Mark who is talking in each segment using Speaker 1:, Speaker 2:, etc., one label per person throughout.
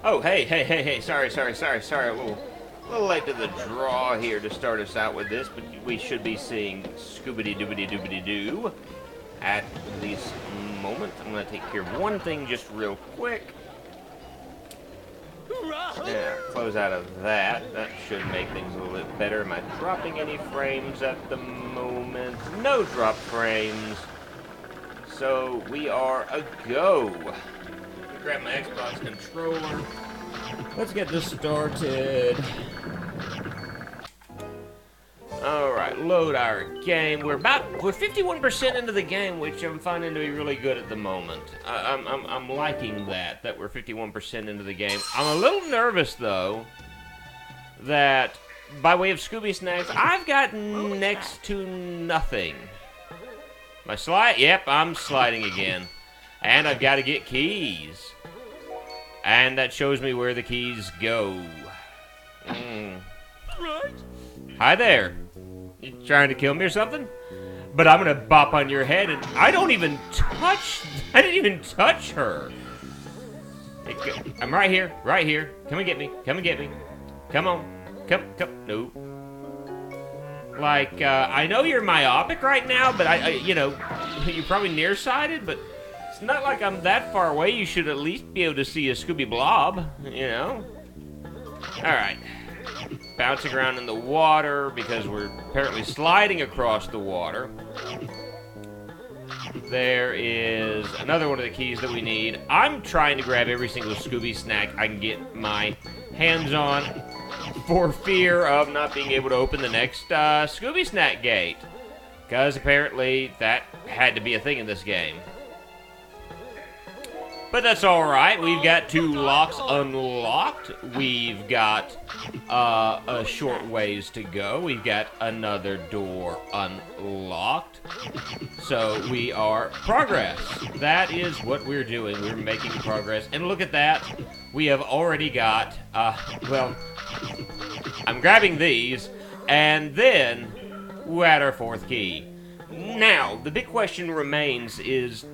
Speaker 1: Oh, hey. Sorry. A little late to the draw here to start us out with this, but we should be seeing Scooby-Dooby-Dooby-Doo at this moment. I'm going to take care of one thing just real quick. Yeah, close out of that. That should make things a little bit better. Am I dropping any frames at the moment? No drop frames. So we are a go. Grab my Xbox controller. Let's get this started. Alright, load our game. We're 51% into the game, which I'm finding to be really good at the moment. I'm liking that we're 51% into the game. I'm a little nervous, though, that by way of Scooby snacks, I've got next to nothing. My slide? Yep, I'm sliding again. And I've got to get keys. And that shows me where the keys go. Hi there. You trying to kill me or something? But I'm gonna bop on your head, and I didn't even touch her. I'm right here. Come and get me. Come on. Come. No. Like, I know you're myopic right now, but you're probably nearsighted, but it's not like I'm that far away. You should at least be able to see a Scooby blob, you know? Alright. Bouncing around in the water because we're apparently sliding across the water. There is another one of the keys that we need. I'm trying to grab every single Scooby snack I can get my hands on for fear of not being able to open the next Scooby snack gate. Because apparently that had to be a thing in this game. But that's alright. We've got 2 locks unlocked. We've got a short ways to go. We've got another door unlocked. So we are progress. That is what we're doing. We're making progress. And look at that. We have already got, well, I'm grabbing these. And then we're at our 4th key. Now, the big question remains is,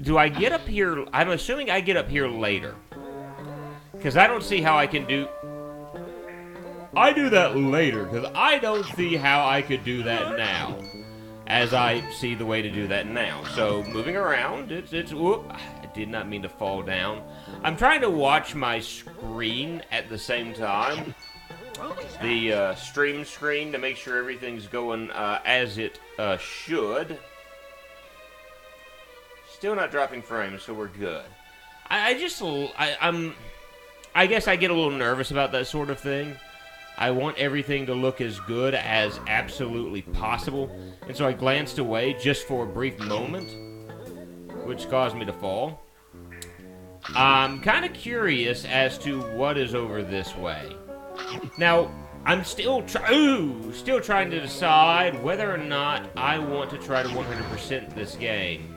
Speaker 1: do I get up here? I'm assuming I get up here later. Because I don't see how I can do... I do that later, because I don't see how I could do that now. As I see the way to do that now. So, moving around, whoop, I did not mean to fall down. I'm trying to watch my screen at the same time. The stream screen to make sure everything's going as it should. Still not dropping frames, so we're good. I guess I get a little nervous about that sort of thing. I want everything to look as good as absolutely possible. And so I glanced away just for a brief moment, which caused me to fall. I'm kind of curious as to what is over this way. Now, I'm still trying to decide whether or not I want to try to 100% this game.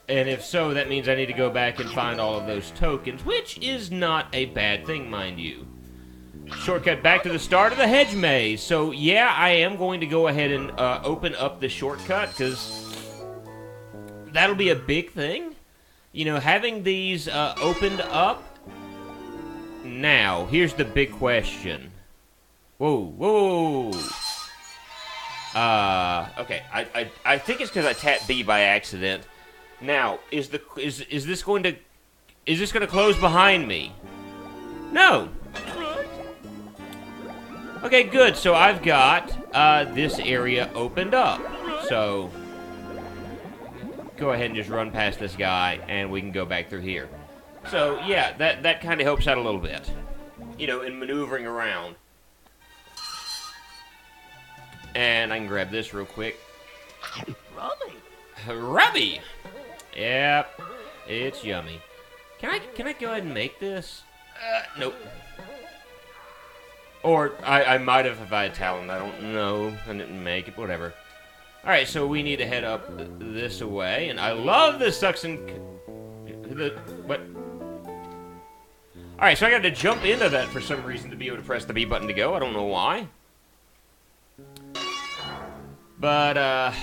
Speaker 1: And if so, that means I need to go back and find all of those tokens, which is not a bad thing, mind you. Shortcut back to the start of the hedge maze. So, yeah, I am going to go ahead and open up the shortcut, because that'll be a big thing. You know, having these opened up. Now, here's the big question. Whoa. Okay, I think it's because I tapped B by accident. Now, is this going to close behind me? No. Okay, good. So I've got this area opened up. So go ahead and just run past this guy, and we can go back through here. So yeah, that kind of helps out a little bit, you know, in maneuvering around. And I can grab this real quick. Rubby. Yep, it's yummy. Can I go ahead and make this? Nope. Or I might have if I had talent. I don't know. I didn't make it. Whatever. All right, so we need to head up this way, and I love the suction. What? All right, so I got to jump into that for some reason to be able to press the B button to go. I don't know why. But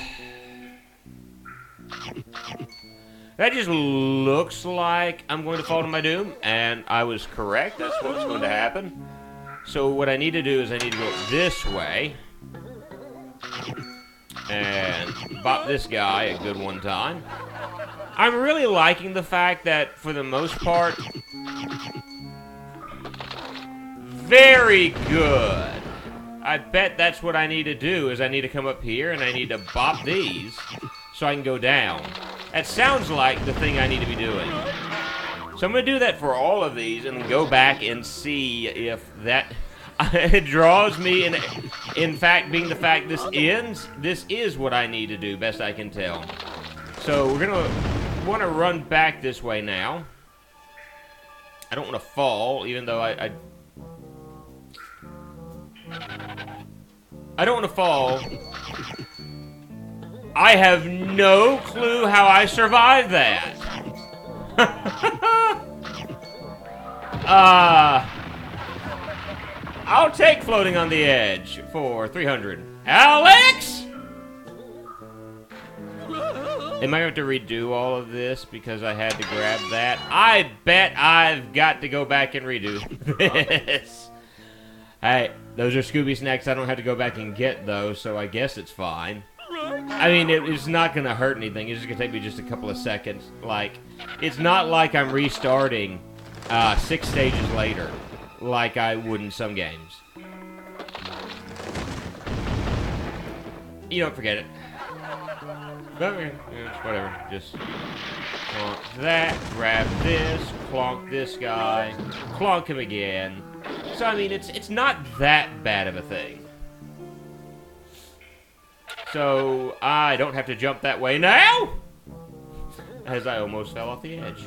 Speaker 1: That just looks like I'm going to fall to my doom, and I was correct. That's what's going to happen. So what I need to do is I need to go this way. And bop this guy a good one time. I'm really liking the fact that, for the most part, very good. I bet that's what I need to do, is I need to come up here and I need to bop these so I can go down. That sounds like the thing I need to be doing. So I'm going to do that for all of these and then go back and see if that... it draws me, and in fact, being the fact this ends, this is what I need to do, best I can tell. So we're going to want to run back this way now. I don't want to fall, even though I don't want to fall. I have no clue how I survived that. I'll take floating on the edge for 300. Alex! Am I going to have to redo all of this because I had to grab that? I bet I've got to go back and redo this. Hey, those are Scooby snacks. I don't have to go back and get those, so I guess it's fine. I mean, it's not going to hurt anything. It's just going to take me just a couple of seconds. Like, it's not like I'm restarting 6 stages later, like I would in some games. You don't forget it. Whatever. Just clonk that, grab this, clonk this guy, clonk him again. So, I mean, it's not that bad of a thing. So, I don't have to jump that way now! As I almost fell off the edge.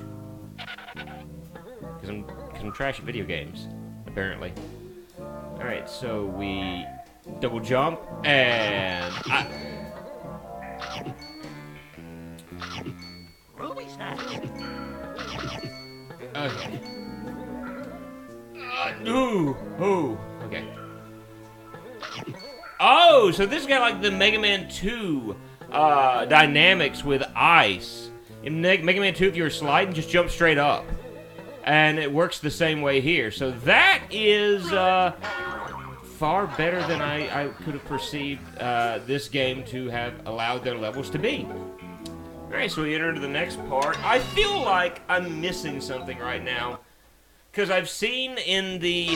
Speaker 1: Because I'm trash at video games, apparently. Alright, so we double jump, and okay. Okay. Oh, so this got like the Mega Man 2 dynamics with ice. In Mega Man 2, if you were sliding, just jump straight up. And it works the same way here. So that is far better than I could have perceived this game to have allowed their levels to be. Alright, so we enter into the next part. I feel like I'm missing something right now. Because I've seen in the...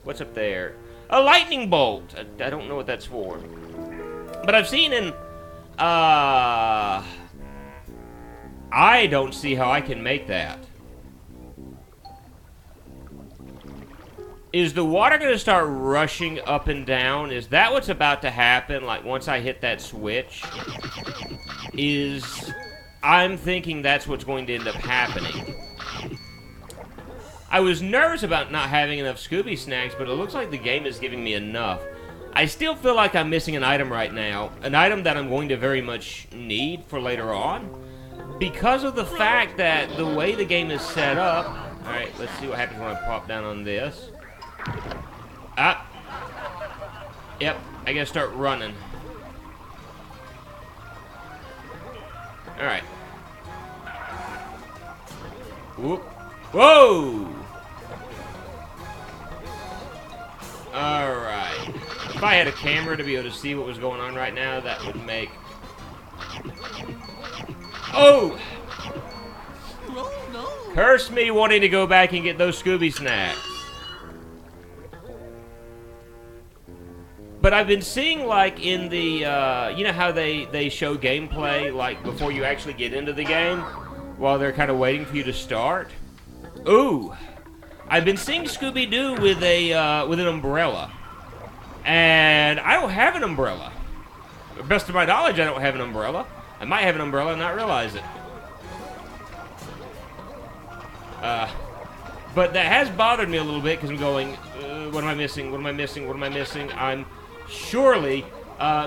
Speaker 1: What's up there? A lightning bolt. I don't know what that's for. But I've seen in... I don't see how I can make that. Is the water going to start rushing up and down? Is that what's about to happen? Like, once I hit that switch? I'm thinking that's what's going to end up happening. I was nervous about not having enough Scooby snacks, but it looks like the game is giving me enough. I still feel like I'm missing an item right now. An item that I'm going to very much need for later on. Because of the fact that the way the game is set up... Alright, let's see what happens when I pop down on this. Ah. Yep, I gotta start running. Alright. Whoop. Whoa! Alright. If I had a camera to be able to see what was going on right now, that would make... Oh! Curse me wanting to go back and get those Scooby snacks. But I've been seeing, like, in the, you know how they show gameplay, like, before you actually get into the game? While they're kind of waiting for you to start? Ooh! I've been seeing Scooby-Doo with an umbrella. And I don't have an umbrella. To the best of my knowledge, I don't have an umbrella. I might have an umbrella and not realize it. But that has bothered me a little bit, because I'm going, what am I missing? What am I missing? What am I missing? I'm surely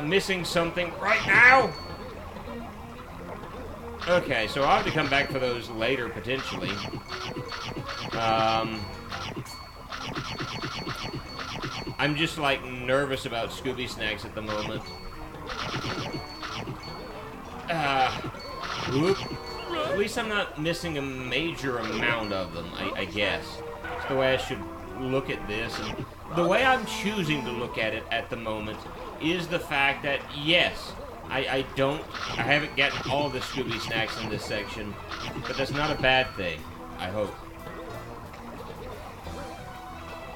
Speaker 1: missing something right now. Okay, so I'll have to come back for those later, potentially. I'm just, like, nervous about Scooby snacks at the moment. Oop. At least I'm not missing a major amount of them, I guess. That's the way I should look at this. And the way I'm choosing to look at it at the moment is the fact that, yes, I haven't gotten all the Scooby snacks in this section, but that's not a bad thing, I hope.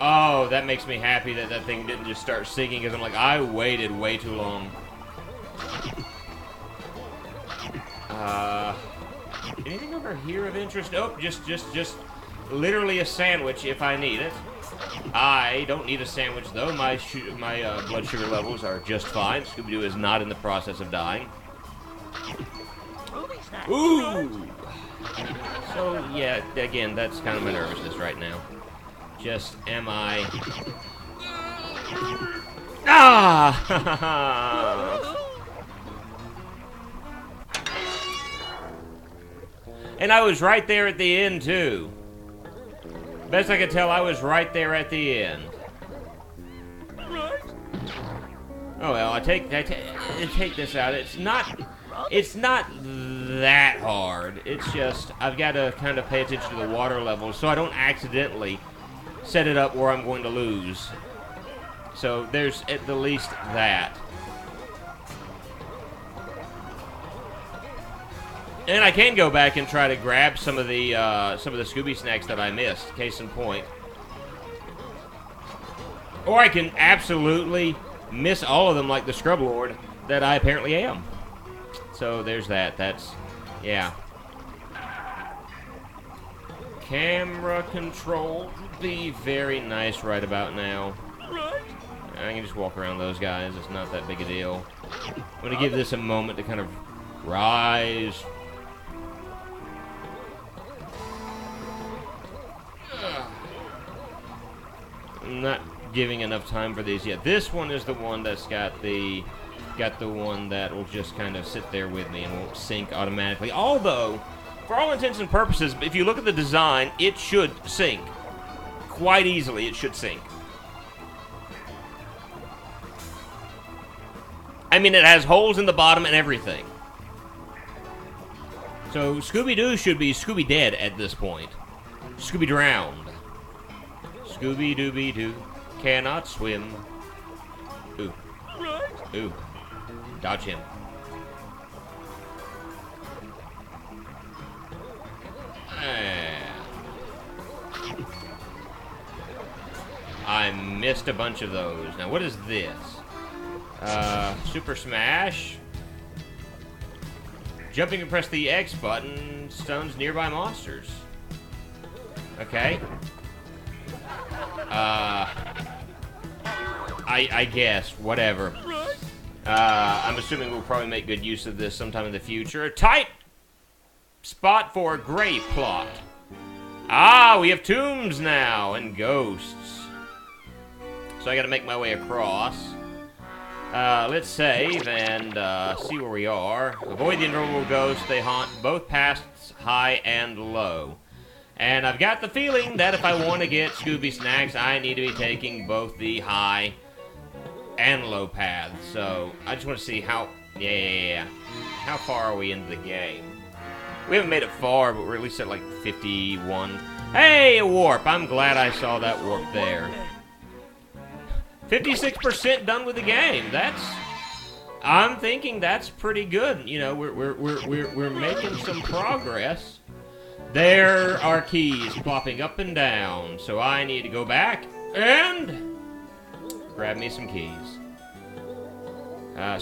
Speaker 1: Oh, that makes me happy that that thing didn't just start singing, because I'm like, I waited way too long. Anything over here of interest? Nope, just literally a sandwich if I need it. I don't need a sandwich, though. My blood sugar levels are just fine. Scooby-Doo is not in the process of dying. Ooh! So, yeah, again, that's kind of my nervousness right now. Just, am I... Ah! And I was right there at the end, too. Best I could tell, I was right there at the end. Oh well, I take this out. It's not that hard. It's just I've got to kind of pay attention to the water levels so I don't accidentally set it up where I'm going to lose. So there's at the least that. And I can go back and try to grab some of the Scooby snacks that I missed. Case in point. Or I can absolutely miss all of them like the Scrub Lord that I apparently am. So there's that. That's, yeah. Camera control would be very nice right about now. I can just walk around those guys. It's not that big a deal. I'm going to give this a moment to kind of rise. I'm not giving enough time for these yet. This one is the one that's got the one that will just kind of sit there with me and won't sink automatically. Although, for all intents and purposes, if you look at the design, it should sink. Quite easily, it should sink. I mean, it has holes in the bottom and everything. So, Scooby-Doo should be Scooby-Dead at this point. Scooby-Drowned. Scooby-Dooby-Doo cannot swim. Ooh. Ooh. Dodge him. I missed a bunch of those. Now, what is this? Super Smash. Jumping and press the X button stuns nearby monsters. Okay. I guess. Whatever. I'm assuming we'll probably make good use of this sometime in the future. A tight spot for a gray plot. Ah, we have tombs now and ghosts. So I gotta make my way across. Let's save and see where we are. Avoid the invulnerable ghosts. They haunt both paths, high and low. And I've got the feeling that if I want to get Scooby snacks, I need to be taking both the high and low paths. So I just want to see how... Yeah. How far are we into the game? We haven't made it far, but we're at least at like 51. Hey, a warp! I'm glad I saw that warp there. 56% done with the game. I'm thinking that's pretty good. You know, we're making some progress. There are keys plopping up and down, so I need to go back and grab me some keys.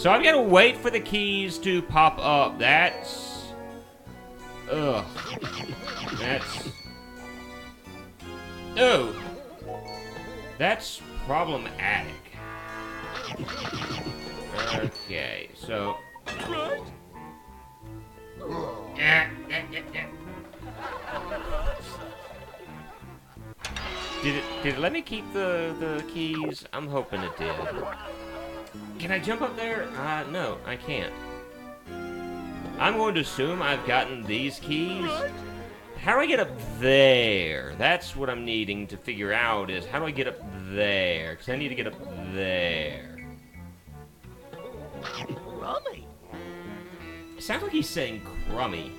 Speaker 1: So I've got to wait for the keys to pop up. That's... Ugh. That's... Oh. That's problematic. Okay, so... Did it let me keep the keys? I'm hoping it did. Can I jump up there? No, I can't. I'm going to assume I've gotten these keys. How do I get up there? That's what I'm needing to figure out is how do I get up there? Because I need to get up there. It sounds like he's saying crummy.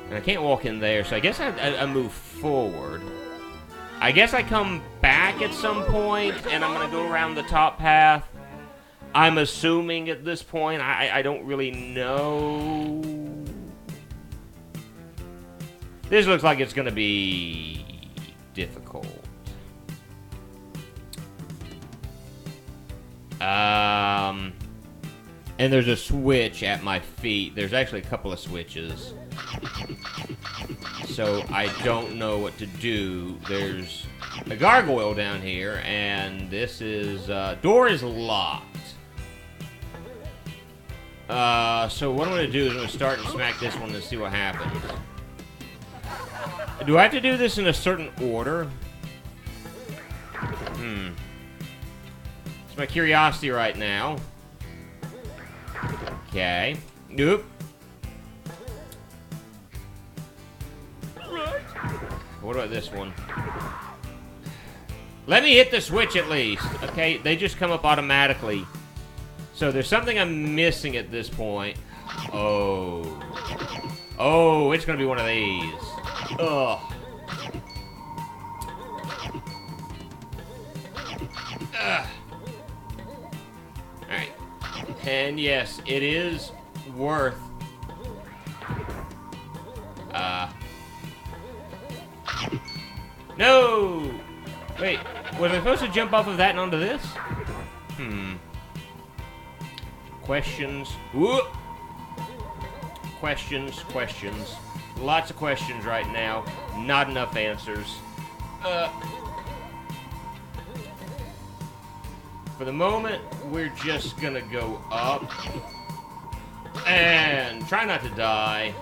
Speaker 1: And I can't walk in there, so I guess I move forward. I guess I come back at some point, and I'm gonna go around the top path. I'm assuming at this point, I don't really know. This looks like it's gonna be difficult. And there's a switch at my feet. There's actually a couple of switches. So I don't know what to do. There's a gargoyle down here, and this is, door is locked. So what I'm gonna do is I'm gonna start and smack this one and see what happens. Do I have to do this in a certain order? It's my curiosity right now. Okay. Nope. What about this one? Let me hit the switch at least. Okay, they just come up automatically. So there's something I'm missing at this point. Oh. Oh, it's gonna be one of these. Ugh. Ugh. Alright. And yes, it is worth... No! Wait, was I supposed to jump off of that and onto this? Questions. Whoop! Questions, questions. Lots of questions right now. Not enough answers. For the moment, we're just gonna go up. And try not to die.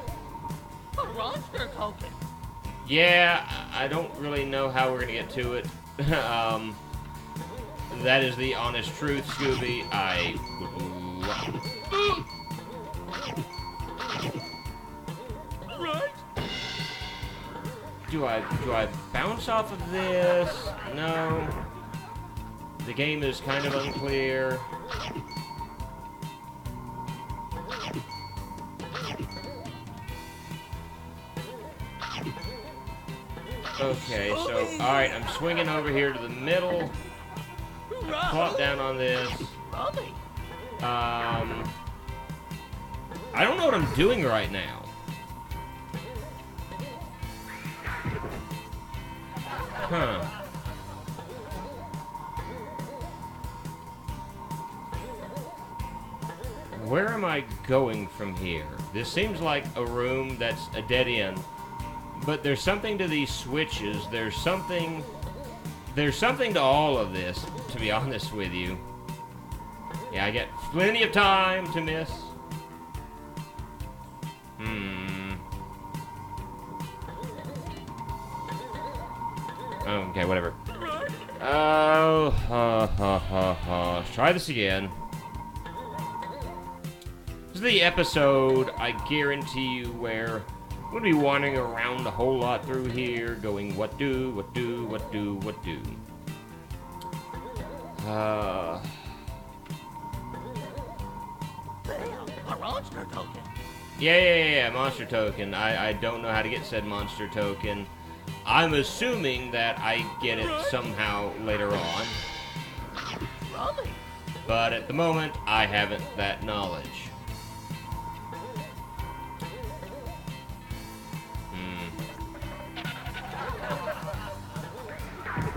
Speaker 1: Yeah, I don't really know how we're gonna get to it. That is the honest truth, Scooby. I would love... Do I bounce off of this? No. The game is kind of unclear. Okay, so, alright, I'm swinging over here to the middle. Plop down on this. I don't know what I'm doing right now. Huh. Where am I going from here? This seems like a room that's a dead end. But there's something to these switches. There's something to all of this, to be honest with you. Yeah, I get plenty of time to miss. Okay, whatever. Oh, let's try this again. This is the episode, I guarantee you, where I'm gonna be wandering around a whole lot through here, going what do, what do, what do, what do. A monster token. Yeah, monster token. I don't know how to get said monster token. I'm assuming that I get it somehow later on. But at the moment, I haven't that knowledge.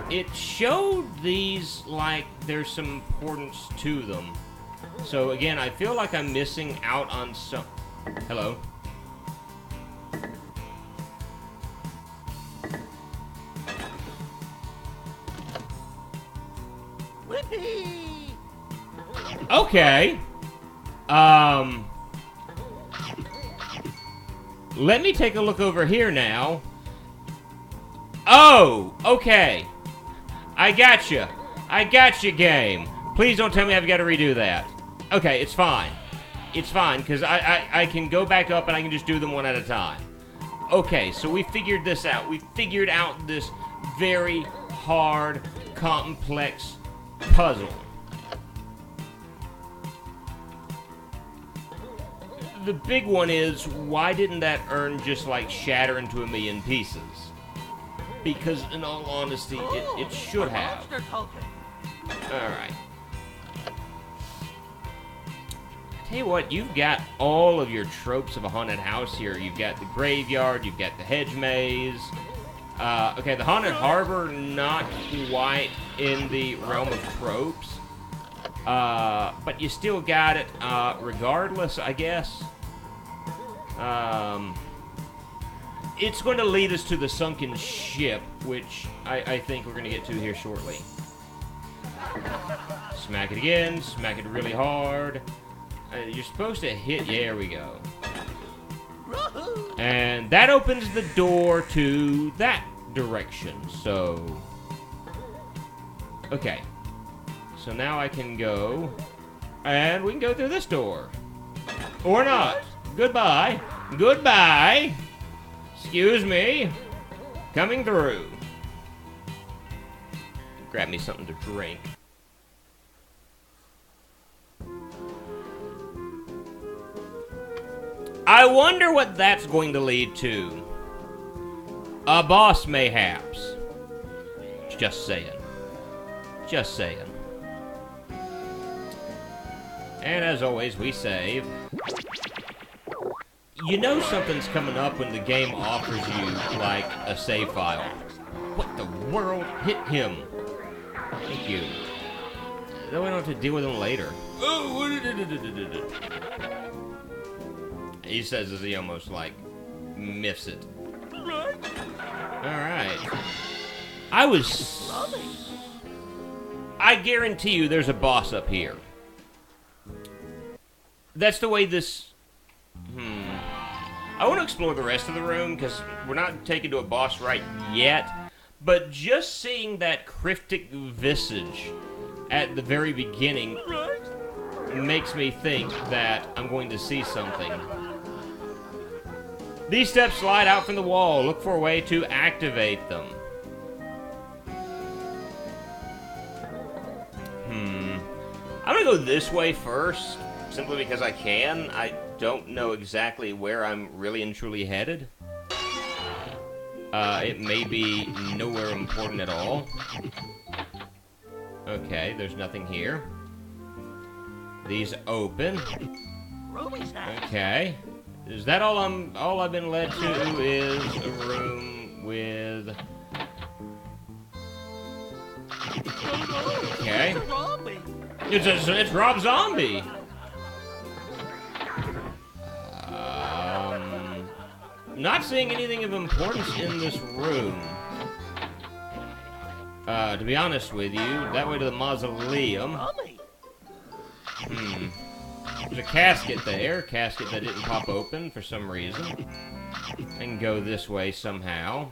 Speaker 1: It showed these like there's some importance to them. So again, I feel like I'm missing out on some... Hello? Whippy! Okay. Let me take a look over here now. Oh, okay. I gotcha. I gotcha, game. Please don't tell me I've got to redo that. Okay, it's fine. It's fine, because I can go back up and I can just do them one at a time. Okay, so we figured this out. We figured out this very hard, complex puzzle. The big one is, why didn't that urn just, like, shatter into a million pieces? Because, in all honesty, it should have. Alright. Tell you what, you've got all of your tropes of a haunted house here. You've got the graveyard, you've got the hedge maze. Okay, the haunted harbor, not quite in the realm of tropes. But you still got it, regardless, I guess. It's going to lead us to the sunken ship, which I think we're going to get to here shortly. Smack it again, smack it really hard. You're supposed to hit, yeah, there we go. And that opens the door to that direction, so... Okay. So now I can go, and we can go through this door. Or not. Goodbye. Goodbye. Excuse me. Coming through. Grab me something to drink. I wonder what that's going to lead to. A boss, mayhaps. Just saying. Just saying. And as always, we save. You know something's coming up when the game offers you, like, a save file. What the world? Hit him. Thank you. Then we don't have to deal with him later. He says as he almost, like, miffs it. Alright. I guarantee you there's a boss up here. That's the way this... I want to explore the rest of the room, because we're not taken to a boss right yet. But just seeing that cryptic visage at the very beginning makes me think that I'm going to see something. These steps slide out from the wall. Look for a way to activate them. I'm gonna go this way first, simply because I can. I don't know exactly where I'm really and truly headed. It may be nowhere important at all. Okay, there's nothing here. These open. Okay. Is that all I've been led to is a room with... Okay. It's Rob Zombie. Not seeing anything of importance in this room. To be honest with you, that way to the mausoleum. There's a casket there. Casket that didn't pop open for some reason. I can go this way somehow.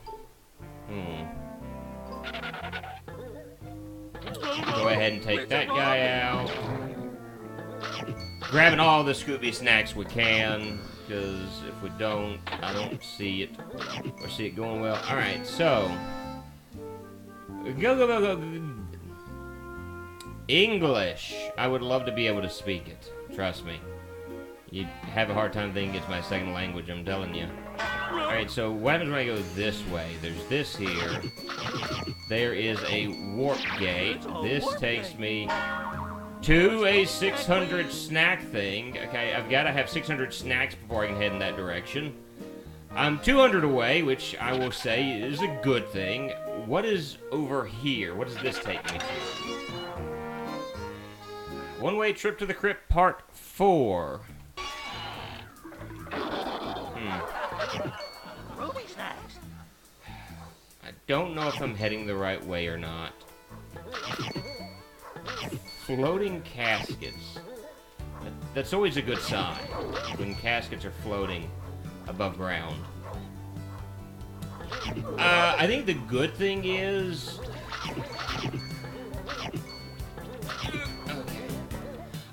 Speaker 1: Go ahead and take that guy out. Grabbing all the Scooby snacks we can, because if we don't, I don't see it, or see it going well. Alright, so... Go. English. I would love to be able to speak it. Trust me. You'd have a hard time thinking it's my second language, I'm telling you. Alright, so what happens when I go this way? There's this here. There is a warp gate. This takes me to a 600 snack thing. Okay, I've got to have 600 snacks before I can head in that direction. I'm 200 away, which I will say is a good thing. What is over here? What does this take me to? One-way trip to the crypt, part 4. I don't know if I'm heading the right way or not. Floating caskets. That's always a good sign, when caskets are floating above ground. I think the good thing is...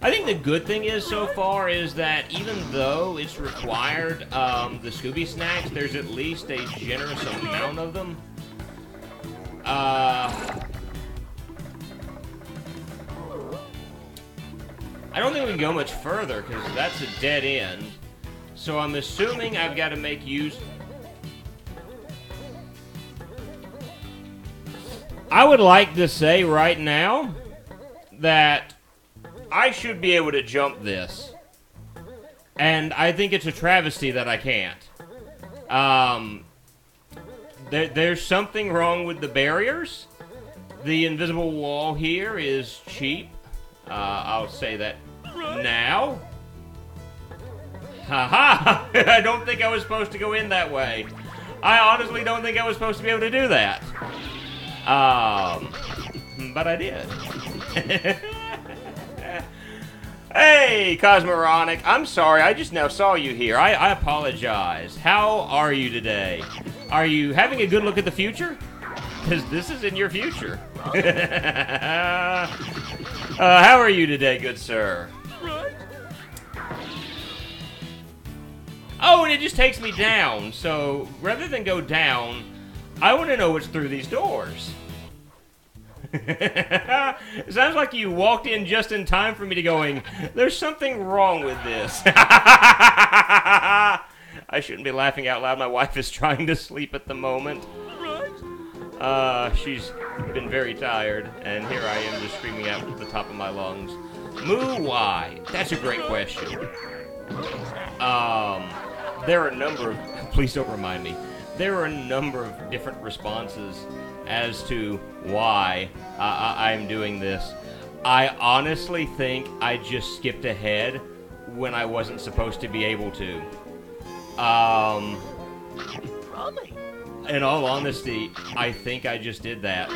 Speaker 1: I think the good thing is, so far, is that even though it's required, the Scooby snacks, there's at least a generous amount of them. I don't think we can go much further, because that's a dead end. So I'm assuming I've got to make use... I would like to say right now that I should be able to jump this. And I think it's a travesty that I can't. There's something wrong with the barriers. The invisible wall here is cheap. I'll say that now. Haha! I don't think I was supposed to go in that way. I honestly don't think I was supposed to be able to do that. But I did. Hey, Cosmoronic. I'm sorry, I just now saw you here. I apologize. How are you today? Are you having a good look at the future? Because this is in your future. How are you today, good sir? Oh, and it just takes me down. So, rather than go down, I want to know what's through these doors. It sounds like you walked in just in time for me to going, there's something wrong with this. I shouldn't be laughing out loud. My wife is trying to sleep at the moment. She's been very tired, and here I am just screaming out at the top of my lungs. Moo, why? That's a great question. There are a number of... Please don't remind me. There are a number of different responses as to why I'm doing this. I honestly think I just skipped ahead when I wasn't supposed to be able to. In all honesty, I think I just did that.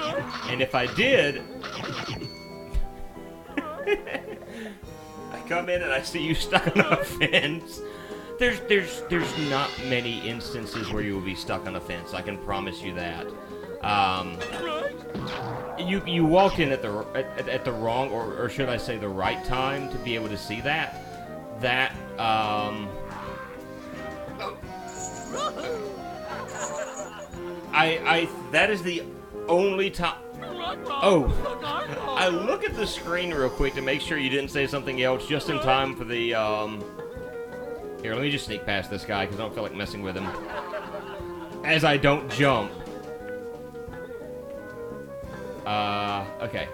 Speaker 1: And if I did... I come in and I see you stuck on a fence. There's not many instances where you will be stuck on a fence. I can promise you that. You walked in at the wrong, or should I say the right time to be able to see that. That that is the only time. Oh, I look at the screen real quick to make sure you didn't say something else just in time for the Here, let me just sneak past this guy because I don't feel like messing with him. As I don't jump. Okay.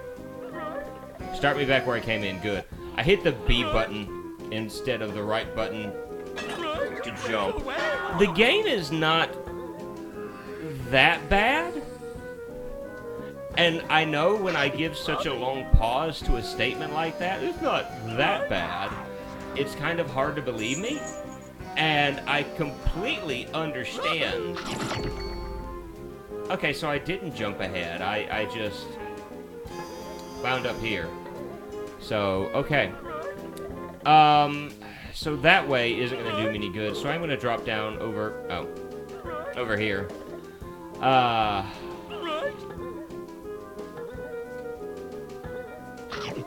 Speaker 1: Start me back where I came in. Good. I hit the B button instead of the right button to jump. The game is not that bad. And I know when I give such a long pause to a statement like that, it's not that bad. It's kind of hard to believe me. And I completely understand. Okay, so I didn't jump ahead. I just wound up here. So, okay. So that way isn't going to do me any good. So I'm going to drop down over here.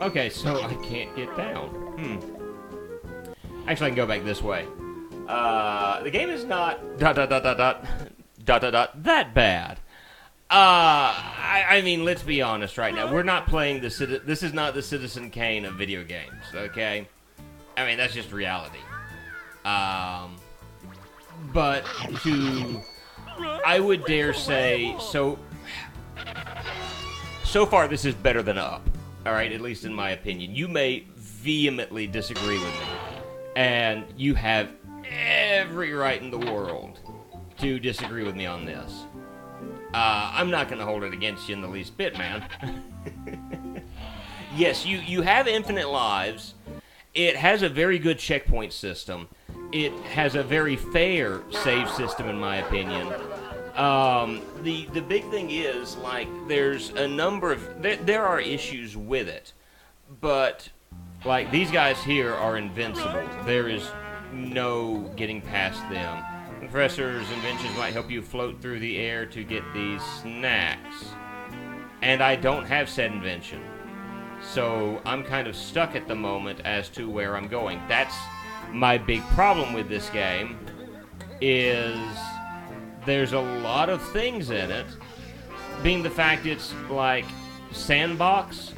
Speaker 1: Okay, so I can't get down. Actually, I can go back this way. The game is not that bad. I mean, let's be honest right now. We're not playing this is not the Citizen Kane of video games, okay? I mean, that's just reality. But I would dare say, so far this is better than Up. Alright, at least in my opinion. You may vehemently disagree with me. And you have every right in the world to disagree with me on this. I'm not going to hold it against you in the least bit, man. Yes, you have infinite lives. It has a very good checkpoint system. It has a very fair save system, in my opinion. The big thing is, like, there's a number of... There are issues with it. But, like, these guys here are invincible. There is no getting past them. The Professor's inventions might help you float through the air to get these snacks. And I don't have said invention. So I'm kind of stuck at the moment as to where I'm going. That's my big problem with this game, is there's a lot of things in it, being the fact it's like sandbox.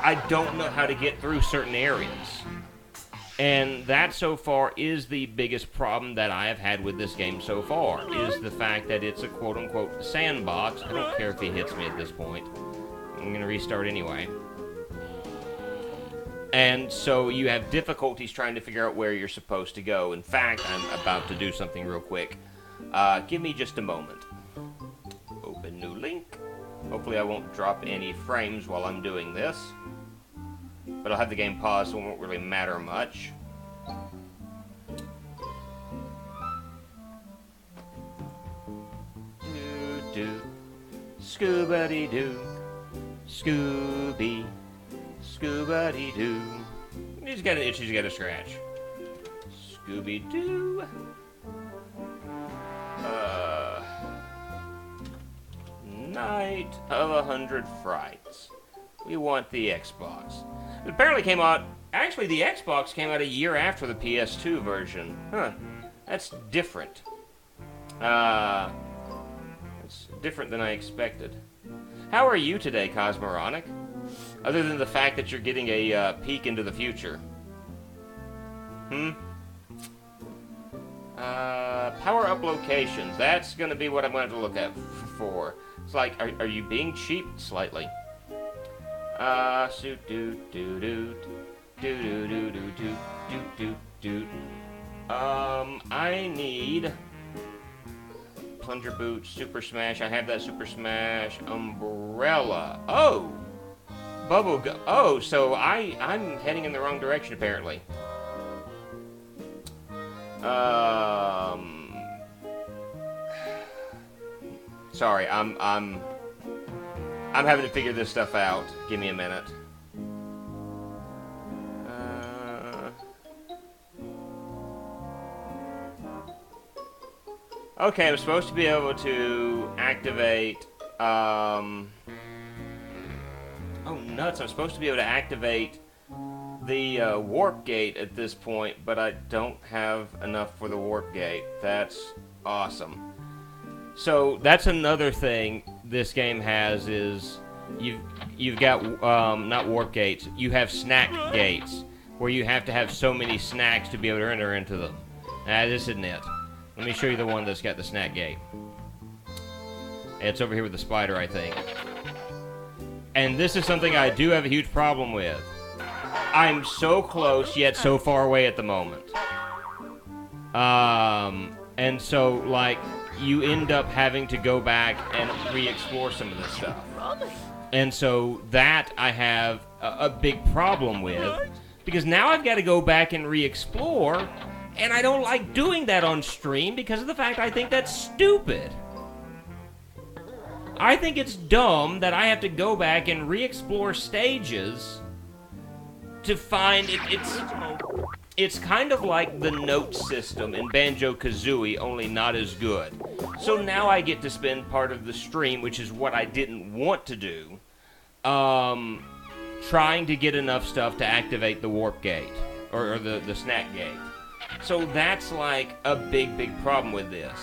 Speaker 1: I don't know how to get through certain areas. And that, so far, is the biggest problem that I have had with this game so far, is the fact that it's a quote-unquote sandbox. I don't care if he hits me at this point. I'm going to restart anyway. And so you have difficulties trying to figure out where you're supposed to go. In fact, I'm about to do something real quick. Give me just a moment. Open new link. Hopefully I won't drop any frames while I'm doing this. But I'll have the game paused, so it won't really matter much. Do-do. Scooby-doo. Scooby. Scooby-doo. He's got an itch, he's got a scratch. Scooby-doo. Night of 100 Frights. We want the Xbox. It apparently came out... Actually, the Xbox came out a year after the PS2 version. Huh. That's different. It's different than I expected. How are you today, Cosmoronic? Other than the fact that you're getting a peek into the future. Power up locations. That's going to be what I'm going to have to look at for. It's like, are you being cheap? Slightly. I need plunger boots, super smash. I have that super smash. Umbrella. Oh, bubble gum. Oh, so I'm heading in the wrong direction apparently. Sorry, I'm having to figure this stuff out. Give me a minute. Okay, I'm supposed to be able to activate, oh nuts, I'm supposed to be able to activate the warp gate at this point, but I don't have enough for the warp gate. That's awesome. So that's another thing this game has is you've got not warp gates, you have snack gates where you have to have so many snacks to be able to enter into them. This isn't it. Let me show you the one that's got the snack gate. It's over here with the spider, I think. And this is something I do have a huge problem with. I'm so close, yet so far away at the moment. And so, like, you end up having to go back and re-explore some of this stuff. And so that I have a big problem with, because now I've got to go back and re-explore, and I don't like doing that on stream because of the fact I think that's stupid. I think it's dumb that I have to go back and re-explore stages to find it. It's kind of like the note system in Banjo-Kazooie, only not as good. So now I get to spend part of the stream, which is what I didn't want to do, trying to get enough stuff to activate the warp gate, or the snack gate. So that's like a big, big problem with this.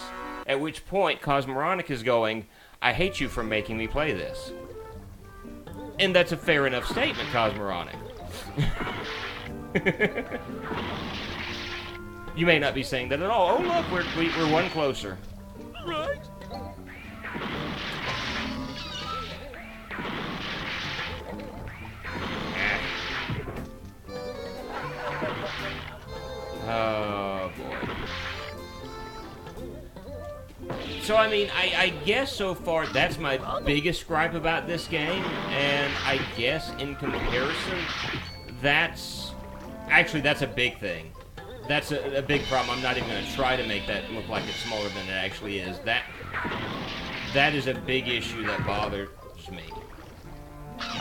Speaker 1: At which point, Cosmoronic is going, I hate you for making me play this. And that's a fair enough statement, Cosmoronic. You may not be saying that at all. Oh, look, we're one closer. Right. Oh, boy. So, I mean, I guess so far that's my biggest gripe about this game, and I guess in comparison, that's a big thing. That's a big problem. I'm not even going to try to make that look like it's smaller than it actually is. That is a big issue that bothers me.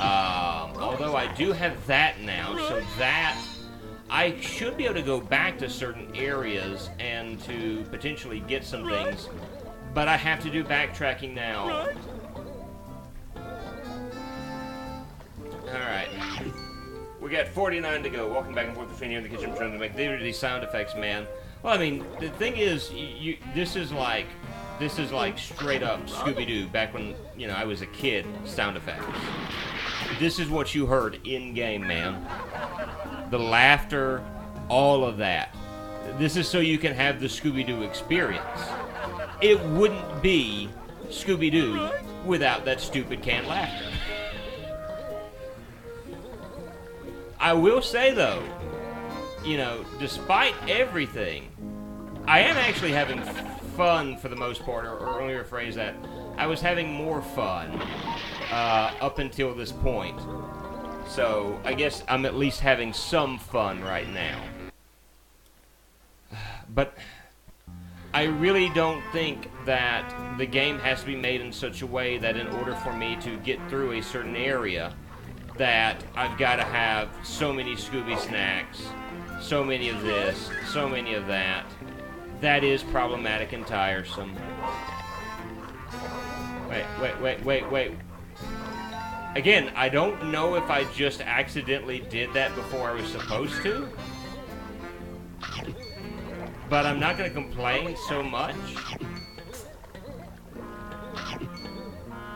Speaker 1: Although I do have that now, so that I should be able to go back to certain areas and to potentially get some things, but I have to do backtracking now. Alright. We got 49 to go, walking back and forth between here and the kitchen trying to make these sound effects, man. Well, I mean, the thing is, this is like straight up Scooby-Doo back when, you know, I was a kid, sound effects. This is what you heard in-game, man. The laughter, all of that. This is so you can have the Scooby-Doo experience. It wouldn't be Scooby-Doo without that stupid canned laughter. I will say, though, you know, despite everything, I am actually having fun for the most part, or let me rephrase that. I was having more fun up until this point. So, I guess I'm at least having some fun right now. But I really don't think that the game has to be made in such a way that in order for me to get through a certain area, that I've got to have so many Scooby snacks, so many of this, so many of that. That is problematic and tiresome. Wait. Again, I don't know if I just accidentally did that before I was supposed to. But I'm not going to complain so much.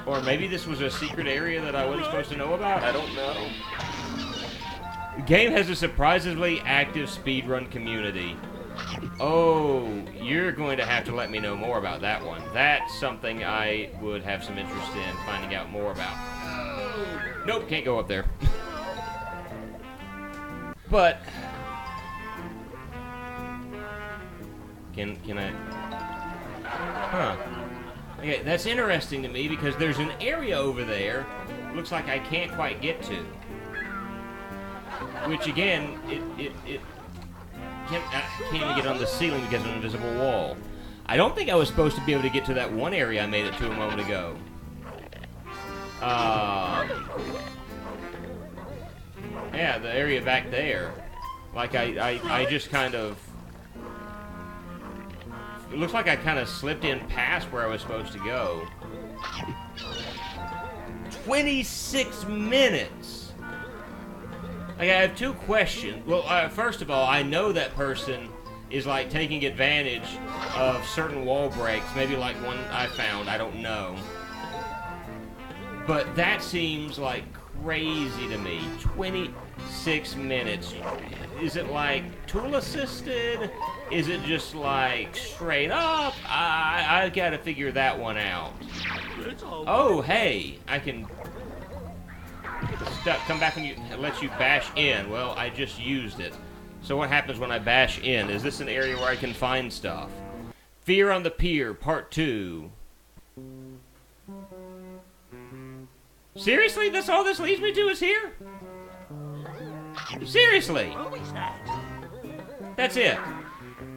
Speaker 1: Or maybe this was a secret area that I wasn't supposed to know about. I don't know. The game has a surprisingly active speedrun community. Oh, you're going to have to let me know more about that one. That's something I would have some interest in finding out more about. Nope, can't go up there. But can I? Huh. Okay, that's interesting to me because there's an area over there. Looks like I can't quite get to. Which again, it can't even get on the ceiling because of an invisible wall. I don't think I was supposed to be able to get to that one area I made it to a moment ago. Yeah, the area back there. Like I just kind of... It looks like I kind of slipped in past where I was supposed to go. 26 minutes! Like, I have two questions. Well, first of all, I know that person is, like, taking advantage of certain wall breaks. Maybe like one I found, I don't know. But that seems like crazy to me. 26 minutes. Is it like tool assisted? Is it just like straight up? I gotta figure that one out. Oh, hey, I can come back when you let you bash in. Well, I just used it. So what happens when I bash in? Is this an area where I can find stuff? Fear on the Pier, Part 2. Seriously? That's all this leads me to is here? Seriously? That's it.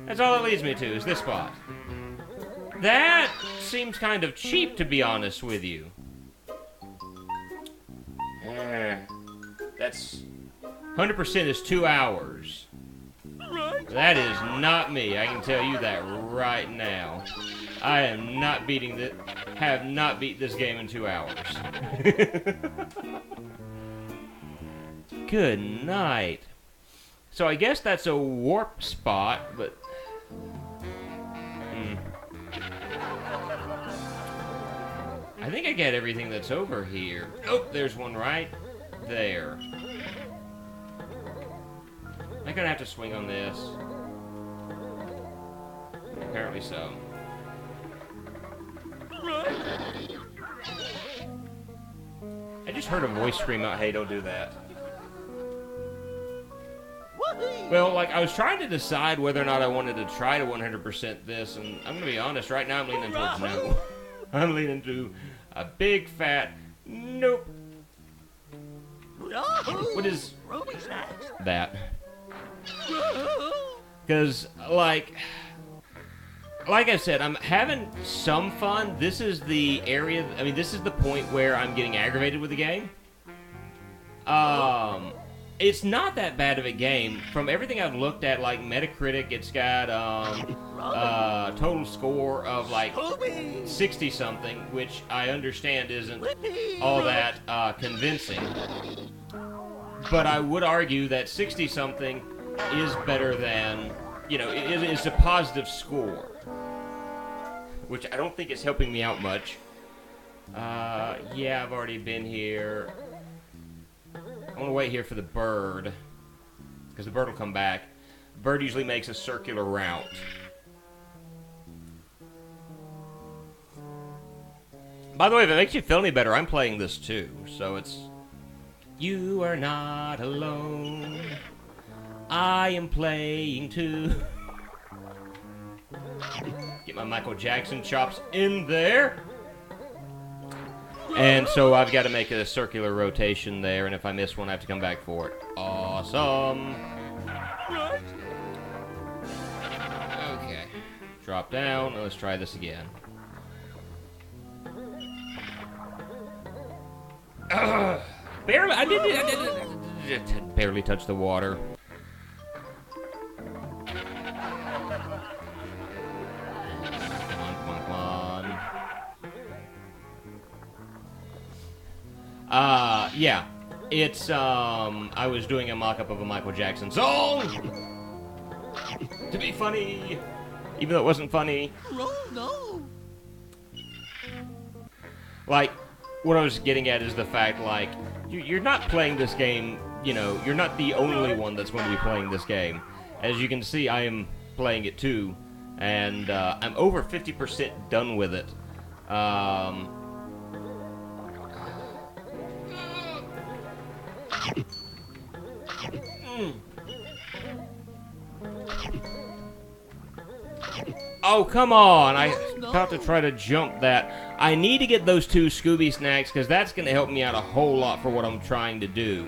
Speaker 1: That's all it leads me to, is this spot. That seems kind of cheap, to be honest with you. That's... 100% is 2 hours. That is not me, I can tell you that right now. I am not beating this... have not beat this game in 2 hours. Good night. So I guess that's a warp spot, but... I think I get everything that's over here. Oh, there's one right there. I'm gonna have to swing on this. Apparently so. I just heard a voice scream out, hey, don't do that. Well, like, I was trying to decide whether or not I wanted to try to 100% this, and I'm gonna be honest, right now I'm leaning towards no. I'm leaning to a big fat nope. What is that? Because, like I said, I'm having some fun. This is the area, I mean, this is the point where I'm getting aggravated with the game. It's not that bad of a game. From everything I've looked at, like Metacritic, it's got total score of like 60-something, which I understand isn't all that convincing. But I would argue that 60-something is better than, you know, it is a positive score. Which I don't think is helping me out much. Yeah, I've already been here. I want to wait here for the bird, because the bird will come back. Bird usually makes a circular route. By the way, if it makes you feel any better, I'm playing this too, so it's... You are not alone. I am playing too. Get my Michael Jackson chops in there. And so I've got to make a circular rotation there, and if I miss one, I have to come back for it. Awesome. Okay. Drop down, and let's try this again. Barely, I did barely touch the water. Come on. Yeah. It's, I was doing a mock-up of a Michael Jackson song! To be funny! Even though it wasn't funny. No. Like, what I was getting at is the fact, like, you're not playing this game, you know, you're not the only one that's going to be playing this game. As you can see, I am playing it too, and I'm over 50% done with it. Oh, come on! I about to try to jump that. I need to get those 2 Scooby snacks, because that's going to help me out a whole lot for what I'm trying to do.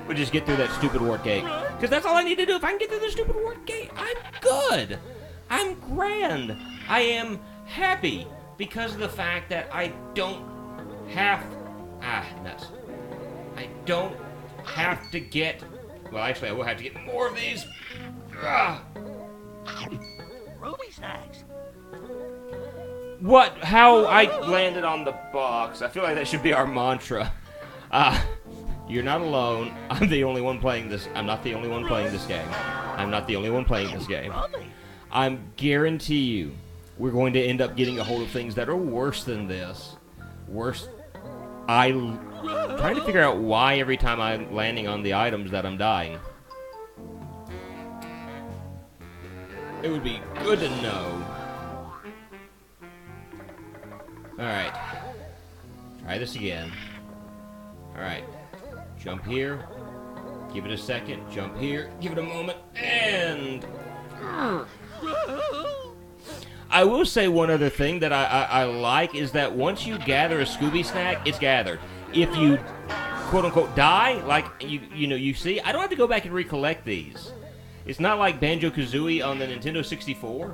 Speaker 1: Which is get through that stupid work gate. Because that's all I need to do. If I can get through the stupid work gate, I'm good. I'm grand. I am happy because of the fact that I don't have... nuts. I don't have to get... Well, actually, I will have to get more of these.
Speaker 2: Ruby snacks.
Speaker 1: What? How I landed on the box. I feel like that should be our mantra. You're not alone. I'm the only one playing this. I'm not the only one playing this game. I'm not the only one playing this game. I guarantee you, we're going to end up getting a hold of things that are worse than this. Worse. I'm trying to figure out why every time I'm landing on the items that I'm dying. It would be good to know. Alright. Try this again. Alright. Jump here. Give it a second. Jump here. Give it a moment. And... I will say one other thing that I like is that once you gather a Scooby snack, it's gathered. If you, quote-unquote, die, like, you see, I don't have to go back and recollect these. It's not like Banjo-Kazooie on the Nintendo 64,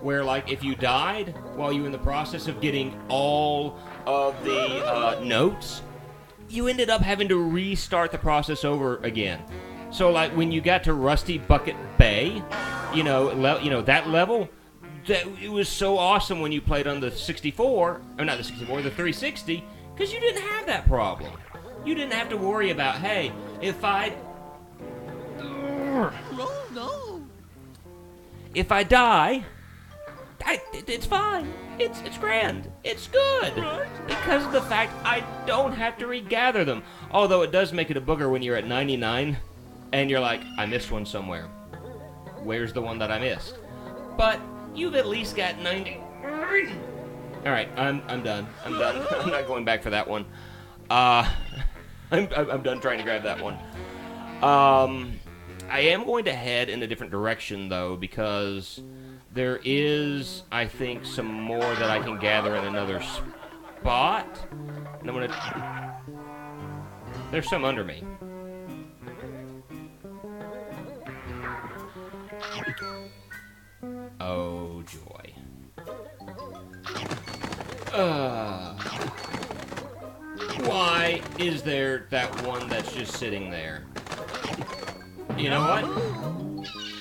Speaker 1: where, like, if you died while you were in the process of getting all of the notes, you ended up having to restart the process over again. So, like, when you got to Rusty Bucket Bay, that level, it was so awesome when you played on the 64, or not the 64, the 360, because you didn't have that problem. You didn't have to worry about, hey, if I... No. If I die, it's fine. It's grand. It's good. Because of the fact I don't have to regather them. Although it does make it a booger when you're at 99, and you're like, I missed one somewhere. Where's the one that I missed? But you've at least got 90. Alright, I'm done. I'm done. I'm not going back for that one. I'm done trying to grab that one. I am going to head in a different direction, though, because there is, I think, some more that I can gather in another spot. And I'm going to... There's some under me. Oh, joy. Why is there that one that's just sitting there? You know what?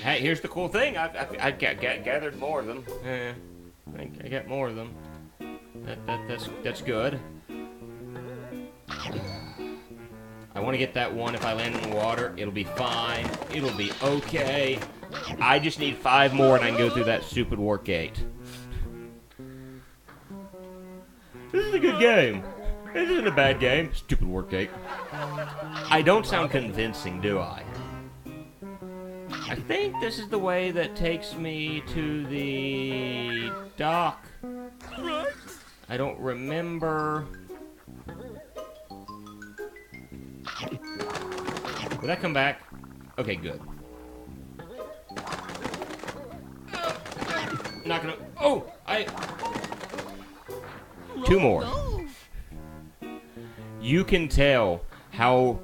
Speaker 1: Hey, here's the cool thing. I've gathered more of them. I got more of them. That's good. I want to get that one. If I land in the water, it'll be fine. It'll be okay. I just need 5 more and I can go through that stupid work gate. This is a good game. This isn't a bad game. Stupid work gate. I don't sound convincing, do I? I think this is the way that takes me to the dock. I don't remember. Will that come back? Okay, good. Not gonna. Oh, two more. You can tell how.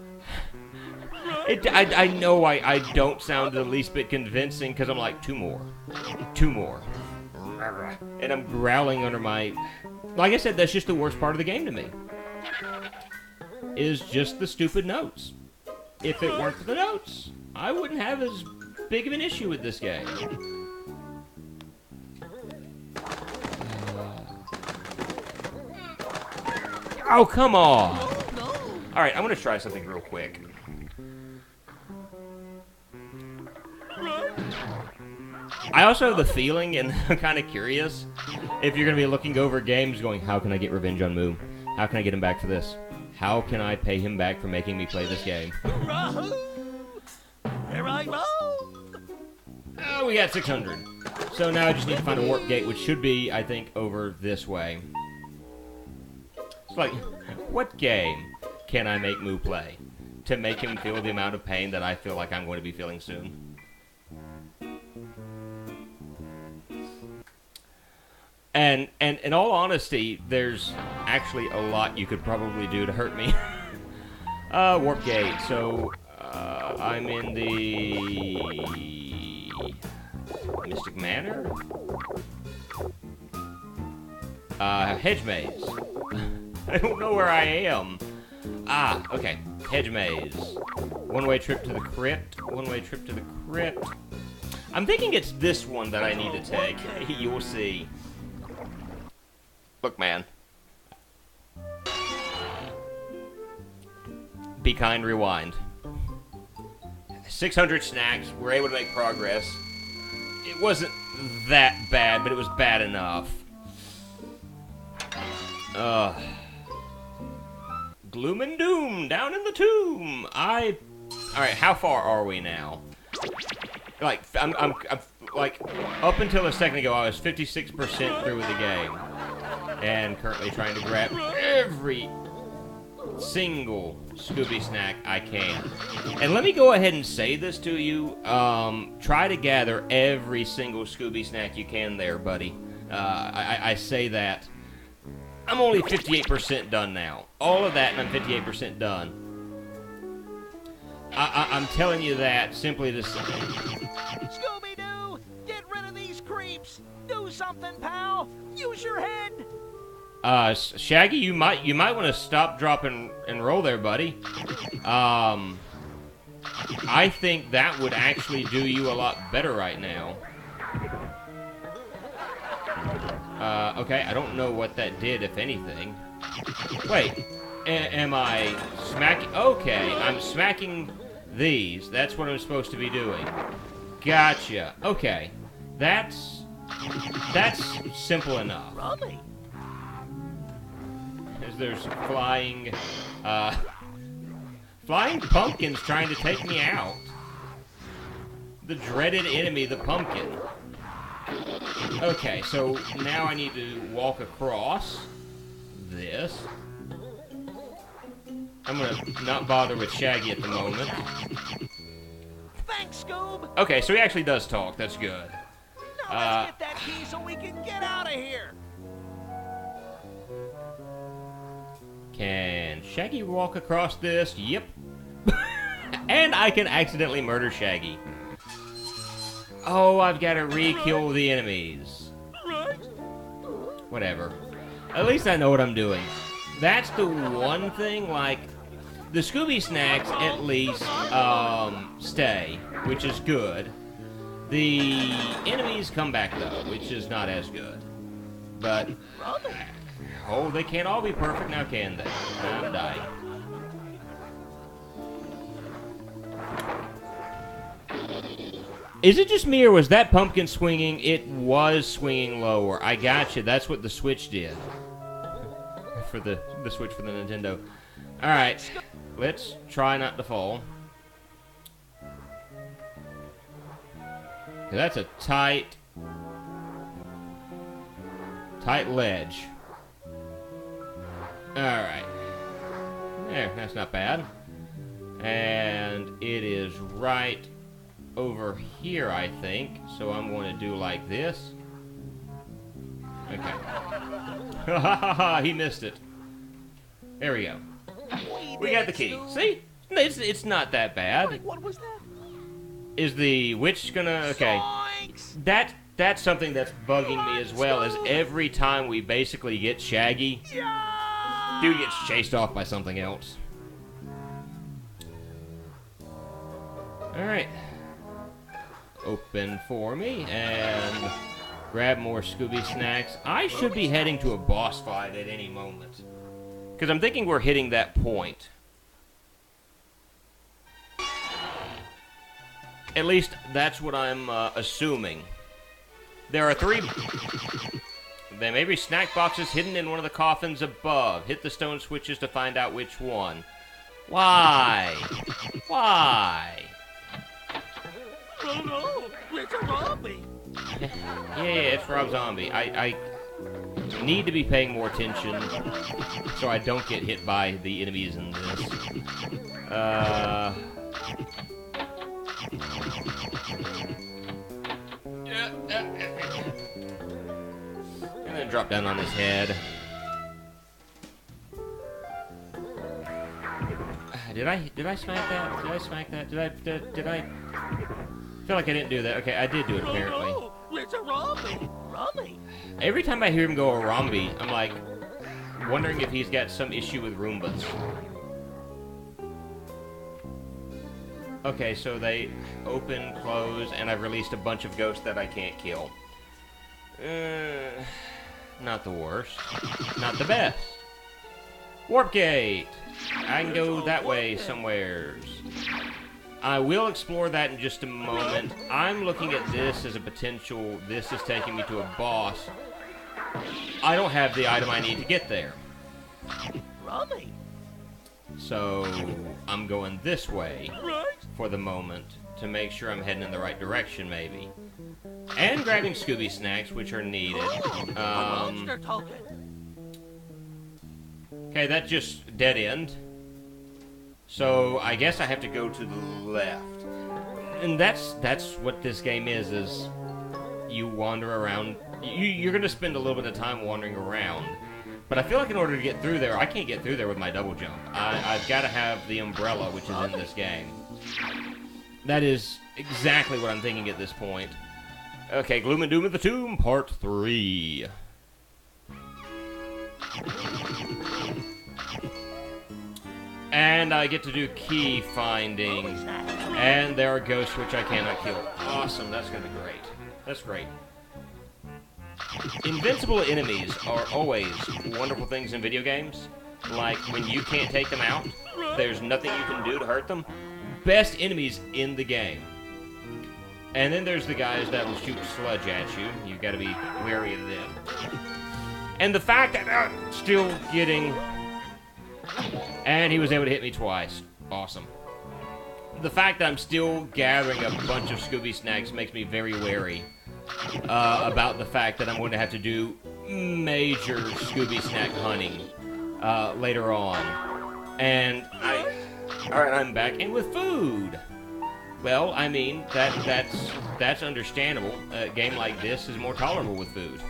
Speaker 1: I know I don't sound the least bit convincing because I'm like, two more. And I'm growling under my... Like I said, that's just the worst part of the game to me. Is just the stupid notes. If it weren't for the notes, I wouldn't have as big of an issue with this game. Oh, come on! Alright, I'm gonna try something real quick. I also have the feeling, and I'm kind of curious, if you're going to be looking over games going, how can I get revenge on Moo? How can I get him back for this? How can I pay him back for making me play this game?
Speaker 2: Here I go.
Speaker 1: Oh, we got 600. So now I just need to find a warp gate, which should be, I think, over this way. It's like, what game can I make Moo play to make him feel the amount of pain that I feel like I'm going to be feeling soon? And in all honesty, there's actually a lot you could probably do to hurt me. Warp gate. So, I'm in the Mystic Manor? Hedge maze. I don't know where I am. Ah, okay. Hedge maze. One-way trip to the crypt. One-way trip to the crypt. I'm thinking it's this one that I need to take. You'll see. Look, man. Be kind, rewind. 600 snacks. We're able to make progress. It wasn't that bad, but it was bad enough. Gloom and doom down in the tomb. Alright, how far are we now? Like, I'm like, up until a second ago, I was 56% through with the game. And currently trying to grab every single Scooby snack I can. And let me go ahead and say this to you. Try to gather every single Scooby snack you can there, buddy. I say that. I'm only 58% done now. All of that and I'm 58% done. I'm telling you that simply to say...
Speaker 2: Scooby-Doo! Get rid of these creeps! Do something, pal! Use your head!
Speaker 1: Shaggy, you might want to stop, drop, and roll there, buddy. I think that would actually do you a lot better right now. Okay, I don't know what that did, if anything. Wait, am I smacking? Okay, I'm smacking these. That's what I'm supposed to be doing. Gotcha. Okay, that's simple enough.
Speaker 2: Rummy.
Speaker 1: There's flying pumpkins trying to take me out. The dreaded enemy, the pumpkin. Okay, so now I need to walk across this. I'm gonna not bother with Shaggy at the moment.
Speaker 2: Thanks, Scoob.
Speaker 1: Okay, so he actually does talk. That's good.
Speaker 2: Now let's get that key so we can get out of here.
Speaker 1: Can Shaggy walk across this? Yep. And I can accidentally murder Shaggy. Oh, I've got to re-kill the enemies. Whatever. At least I know what I'm doing. That's the one thing, like, the Scooby snacks at least stay, which is good. The enemies come back, though, which is not as good. But, oh, they can't all be perfect now, can they? I'm dying. Is it just me, or was that pumpkin swinging? It was swinging lower. I gotcha. That's what the Switch did. For the Switch for the Nintendo. Alright. Let's try not to fall. That's a tight ledge. Alright. There, that's not bad. And it is right over here, I think. So I'm going to do like this. Okay. Ha ha ha ha, he missed it. There we go. We got the key. See? It's not that bad.
Speaker 2: Wait, what was that?
Speaker 1: Is the witch gonna... Okay. That's something that's bugging me as well, is every time we basically get Shaggy, dude gets chased off by something else. Alright. Open for me, and grab more Scooby snacks. I should be heading to a boss fight at any moment, because I'm thinking we're hitting that point. At least, that's what I'm assuming. There are 3... There may be snack boxes hidden in one of the coffins above. Hit the stone switches to find out which one. Why? Why?
Speaker 2: Oh, no, it's a zombie.
Speaker 1: Yeah, it's Rob Zombie. I need to be paying more attention so I don't get hit by the enemies in this. And then drop down on his head. Did I smack that? Did I smack that? Did I feel like I didn't do that. Okay, I did do it apparently.
Speaker 2: No, it's a Rummy.
Speaker 1: Every time I hear him go Arambi, I'm like wondering if he's got some issue with Roombas. Okay, so they open, close, and I've released a bunch of ghosts that I can't kill. Not the worst. Not the best. Warp gate! I can go that way somewheres. I will explore that in just a moment. I'm looking at this as a potential... This is taking me to a boss. I don't have the item I need to get there.
Speaker 2: Rummy.
Speaker 1: So, I'm going this way for the moment to make sure I'm heading in the right direction, maybe. And grabbing Scooby snacks, which are needed.
Speaker 2: Monster token.
Speaker 1: Okay, that's just dead end. So, I guess I have to go to the left. And that's what this game is you wander around. You're going to spend a little bit of time wandering around. But I feel like in order to get through there, I can't get through there with my double jump. I've got to have the umbrella, which is in this game. That is exactly what I'm thinking at this point. Okay, Gloom and Doom of the Tomb, Part 3. And I get to do key finding. And there are ghosts which I cannot kill. Awesome, that's going to be great. That's great. Invincible enemies are always wonderful things in video games. Like, when you can't take them out, there's nothing you can do to hurt them. Best enemies in the game. And then there's the guys that will shoot sludge at you. You've got to be wary of them. And the fact that I'm still getting... And he was able to hit me twice. Awesome. The fact that I'm still gathering a bunch of Scooby snacks makes me very wary about the fact that I'm going to have to do major Scooby snack hunting later on. And alright, I'm back in with food. Well, I mean, that's understandable. A game like this is more tolerable with food.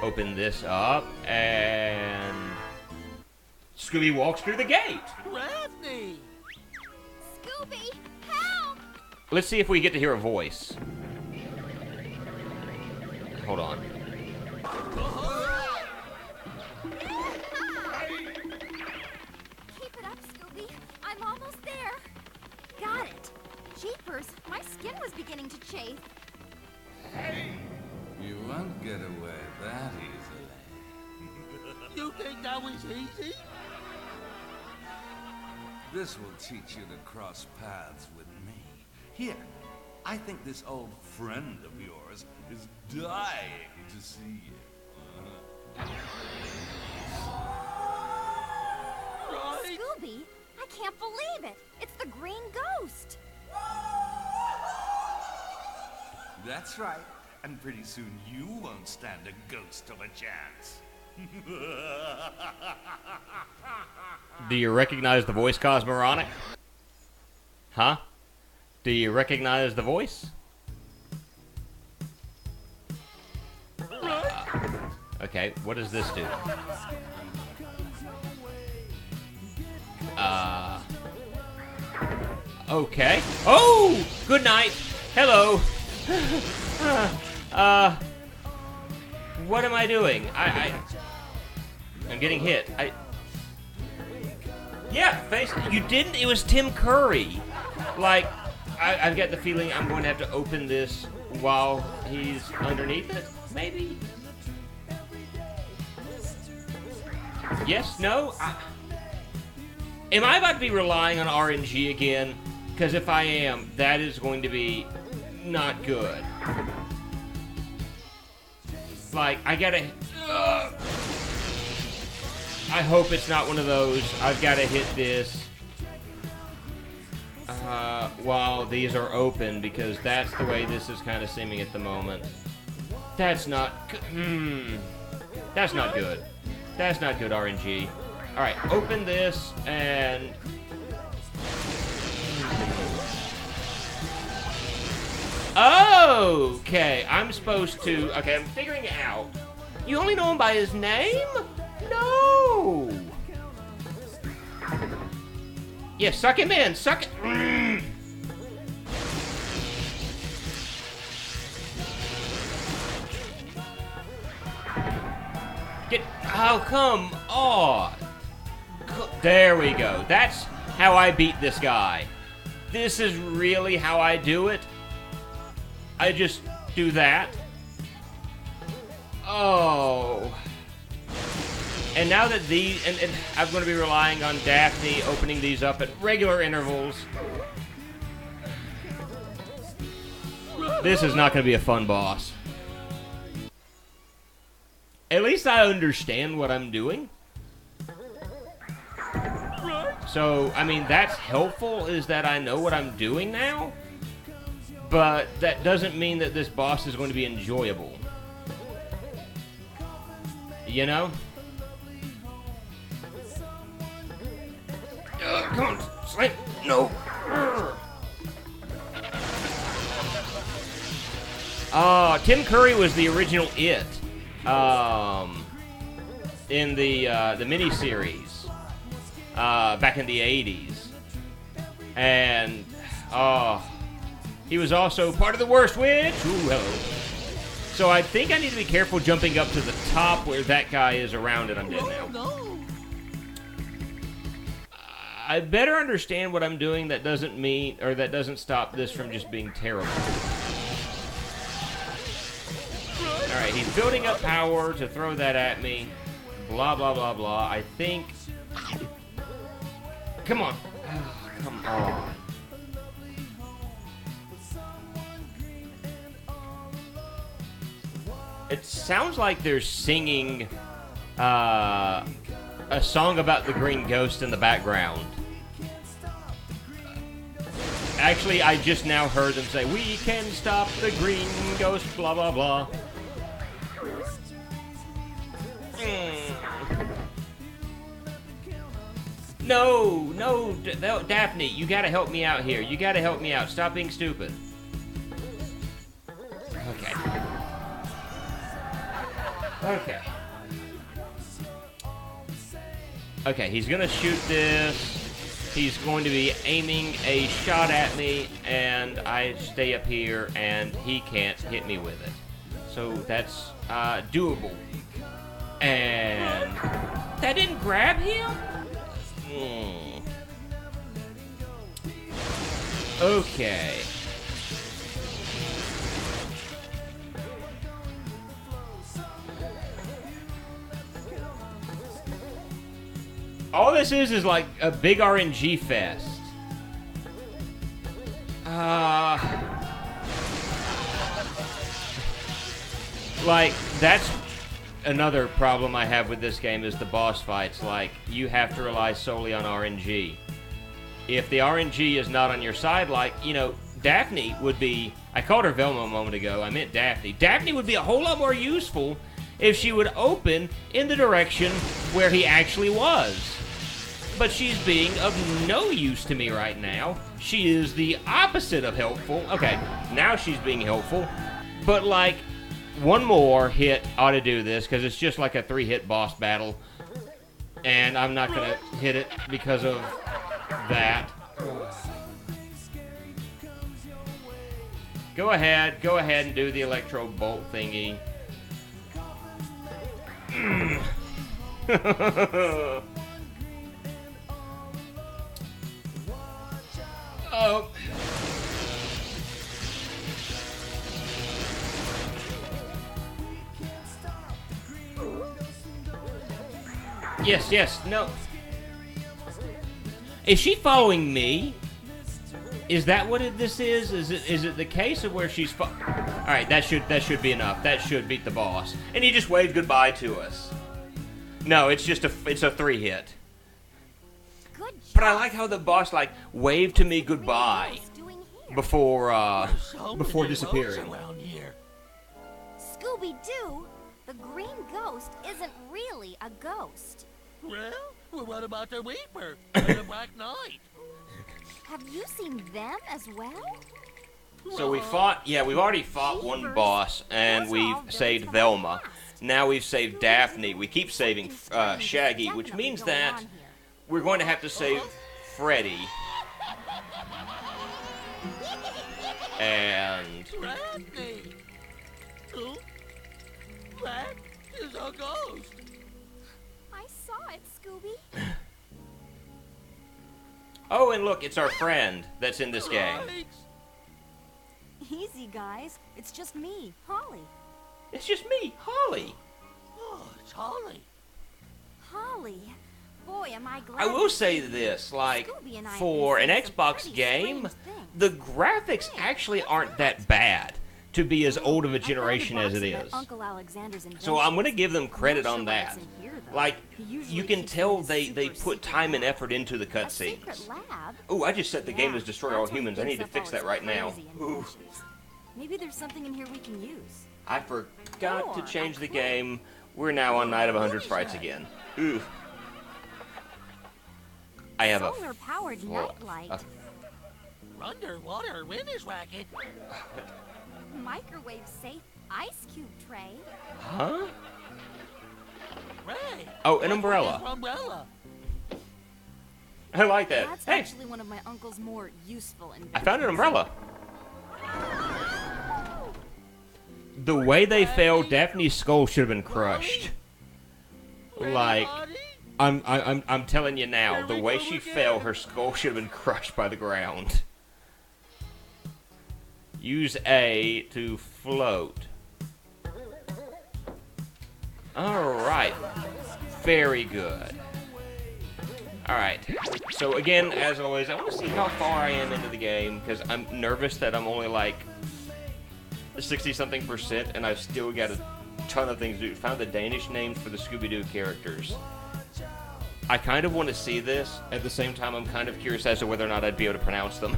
Speaker 1: Open this up, and Scooby walks through the gate.
Speaker 2: Daphne!
Speaker 3: Scooby, help!
Speaker 1: Let's see if we get to hear a voice. Hold on.
Speaker 3: Keep it up, Scooby. I'm almost there. Got it. Jeepers, my skin was beginning to chafe.
Speaker 4: You won't get away that easily.
Speaker 2: You think that was easy?
Speaker 4: This will teach you to cross paths with me. Here, I think this old friend of yours is dying to see you.
Speaker 2: Right?
Speaker 3: Scooby, I can't believe it. It's the green ghost.
Speaker 4: That's right. And pretty soon you won't stand a ghost of a chance.
Speaker 1: Do you recognize the voice, Cosmoronic? Huh? Do you recognize the voice? Okay, what does this do? Okay. Oh! Good night! Hello! What am I doing? I'm getting hit. Yeah, face. You didn't? It was Tim Curry. Like, I've got the feeling I'm going to have to open this while he's underneath it. Maybe? Yes? No? Am I about to be relying on RNG again? Because if I am, that is going to be not good. Like, I gotta... I hope it's not one of those, I've gotta hit this while these are open, because that's the way this is kind of seeming at the moment. That's not... That's not good. That's not good, RNG. Alright, open this, and... Okay, I'm supposed to... Okay, I'm figuring it out. You only know him by his name? No! Yeah, suck him in, suck it... Get... Oh, come on! There we go. That's how I beat this guy. This is really how I do it. I just do that. Oh. And now that these... And I'm going to be relying on Daphne opening these up at regular intervals. This is not going to be a fun boss. At least I understand what I'm doing. So, I mean, that's helpful, is that I know what I'm doing now. But that doesn't mean that this boss is going to be enjoyable. You know? Come on, slam. No. Tim Curry was the original It. In the miniseries. Back in the 80s. And, he was also part of the Worst Witch. Ooh, hello. So I think I need to be careful jumping up to the top where that guy is around and I'm dead now. I better understand what I'm doing. That doesn't mean, or that doesn't stop this from just being terrible. Alright, he's building up power to throw that at me. Blah, blah, blah, blah. I think... Come on. Oh, come on. It sounds like they're singing a song about the green ghost in the background. Actually, I just now heard them say, "We can stop the green ghost, blah, blah, blah." No, Daphne, you gotta help me out here. You gotta help me out. Stop being stupid. Okay. Okay. Okay, he's gonna shoot this. He's going to be aiming a shot at me, and I stay up here, and he can't hit me with it. So that's doable. And that didn't grab him? Okay. All this is like a big RNG fest. Like, that's another problem I have with this game is the boss fights. Like, you have to rely solely on RNG. If the RNG is not on your side, like, you know, Daphne would be... I called her Velma a moment ago. I meant Daphne. Daphne would be a whole lot more useful if she would open in the direction where he actually was. But she's being of no use to me right now. She is the opposite of helpful. Okay, now she's being helpful. But, like, one more hit ought to do this, because it's just like a 3-hit boss battle. And I'm not going to hit it because of that. Go ahead and do the electro bolt thingy. Oh. Yes, no. Is she following me? Is that what this is? Is it the case of where she's all right, that should be enough. That should beat the boss. And he just waved goodbye to us. No, it's just a 3-hit.
Speaker 3: Good job.
Speaker 1: But I like how the boss like waved to me goodbye before disappearing.
Speaker 3: Scooby-Doo, the green ghost isn't really a ghost.
Speaker 2: Well, what about the Reaper and the Black Knight?
Speaker 3: Have you seen them as well?
Speaker 1: So we fought, we've already fought one boss, and we've saved Velma. Now we've saved Daphne. We keep saving Shaggy, which means that we're going to have to save Freddy. And...
Speaker 2: Daphne! Who? That is a ghost!
Speaker 3: I saw it, Scooby.
Speaker 1: oh, and look, it's our friend that's in this game.
Speaker 3: Easy, guys. It's just me, Holly.
Speaker 1: It's just me, Holly.
Speaker 2: Oh, it's Holly.
Speaker 3: Holly. Boy, am I glad.
Speaker 1: I will say this, like, for an Xbox game, the graphics actually aren't that bad to be as old of a generation as it is. So I'm going to give them credit on that. Like, you can tell they put time and effort into the cutscenes. Ooh, I just set the game as Destroy All Humans. I need to fix that right now. Ooh.
Speaker 3: Maybe there's something in here we can use.
Speaker 1: I forgot to change the game. We're now on Night of 100 Frights again. Ooh. I have
Speaker 3: solar-powered nightlight.
Speaker 2: Underwater winner's racket.
Speaker 3: Microwave-safe ice cube tray.
Speaker 1: Huh?
Speaker 2: Ray,
Speaker 1: oh, an umbrella. I like that.
Speaker 3: That's
Speaker 1: hey,
Speaker 3: actually one of my uncle's more useful inventions.
Speaker 1: I found an umbrella. The way they fell, Daphne's skull should have been crushed. Like, I'm telling you now, the way she fell, her skull should have been crushed by the ground. Use A to float. Alright. Very good. Alright. So again, as always, I want to see how far I am into the game, because I'm nervous that I'm only like 60-something%, and I've still got a ton of things to do. Found the Danish names for the Scooby-Doo characters. I kind of want to see this. At the same time, I'm kind of curious as to whether or not I'd be able to pronounce them.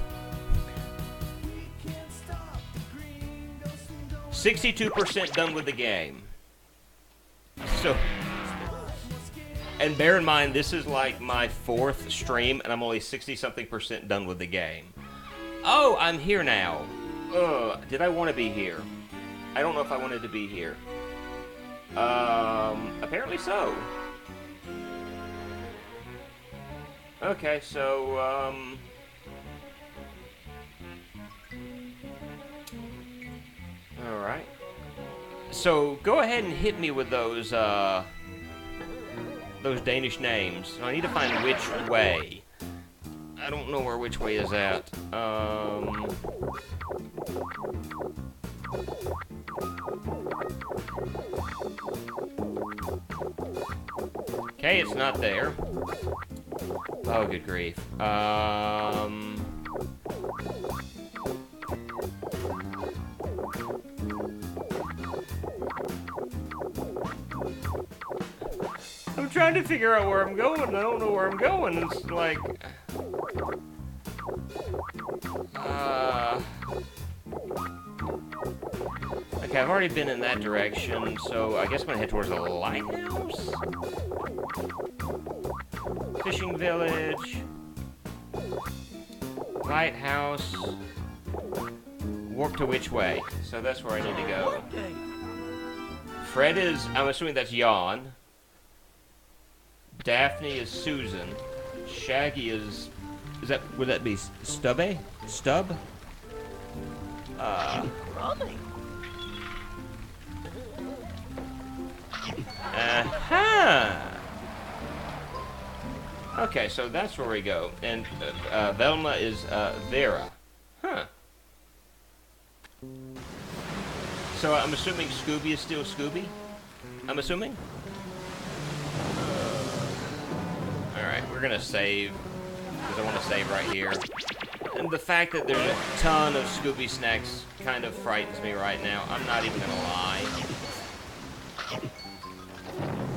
Speaker 1: 62% done with the game. So, and bear in mind, this is like my 4th stream, and I'm only 60-something% done with the game. Oh, I'm here now. Did I want to be here? I don't know if I wanted to be here. Apparently so. Okay, so, alright. So, go ahead and hit me with those Danish names. I need to find which way. I don't know where which way is at. Okay, it's not there. Oh, good grief. I'm trying to figure out where I'm going. I don't know where I'm going. It's like... Okay, I've already been in that direction, so I guess I'm gonna head towards the lighthouse. Fishing village. Lighthouse. Warp to which way? So that's where I need to go. Fred is, I'm assuming that's Jan. Daphne is Susan. Shaggy is that, would that be Stubby? Stub? Okay, so that's where we go. And Velma is Vera. Huh. So I'm assuming Scooby is still Scooby? I'm assuming? Alright, we're gonna save, because I want to save right here. And the fact that there's a ton of Scooby snacks kind of frightens me right now. I'm not even gonna lie.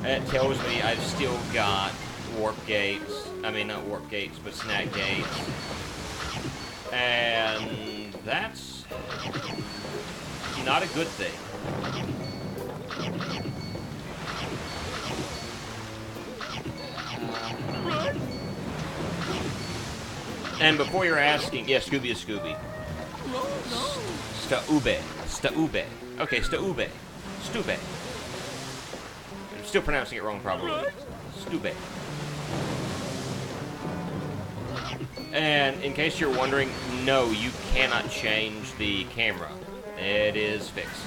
Speaker 1: It tells me I've still got warp gates. I mean, not warp gates, but snack gates. And that's not a good thing. And before you're asking, yeah, Scooby is Scooby. Staube. Staube. Okay, Staube. Stube. I'm still pronouncing it wrong, probably. Stube. And in case you're wondering, no, you cannot change the camera. It is fixed.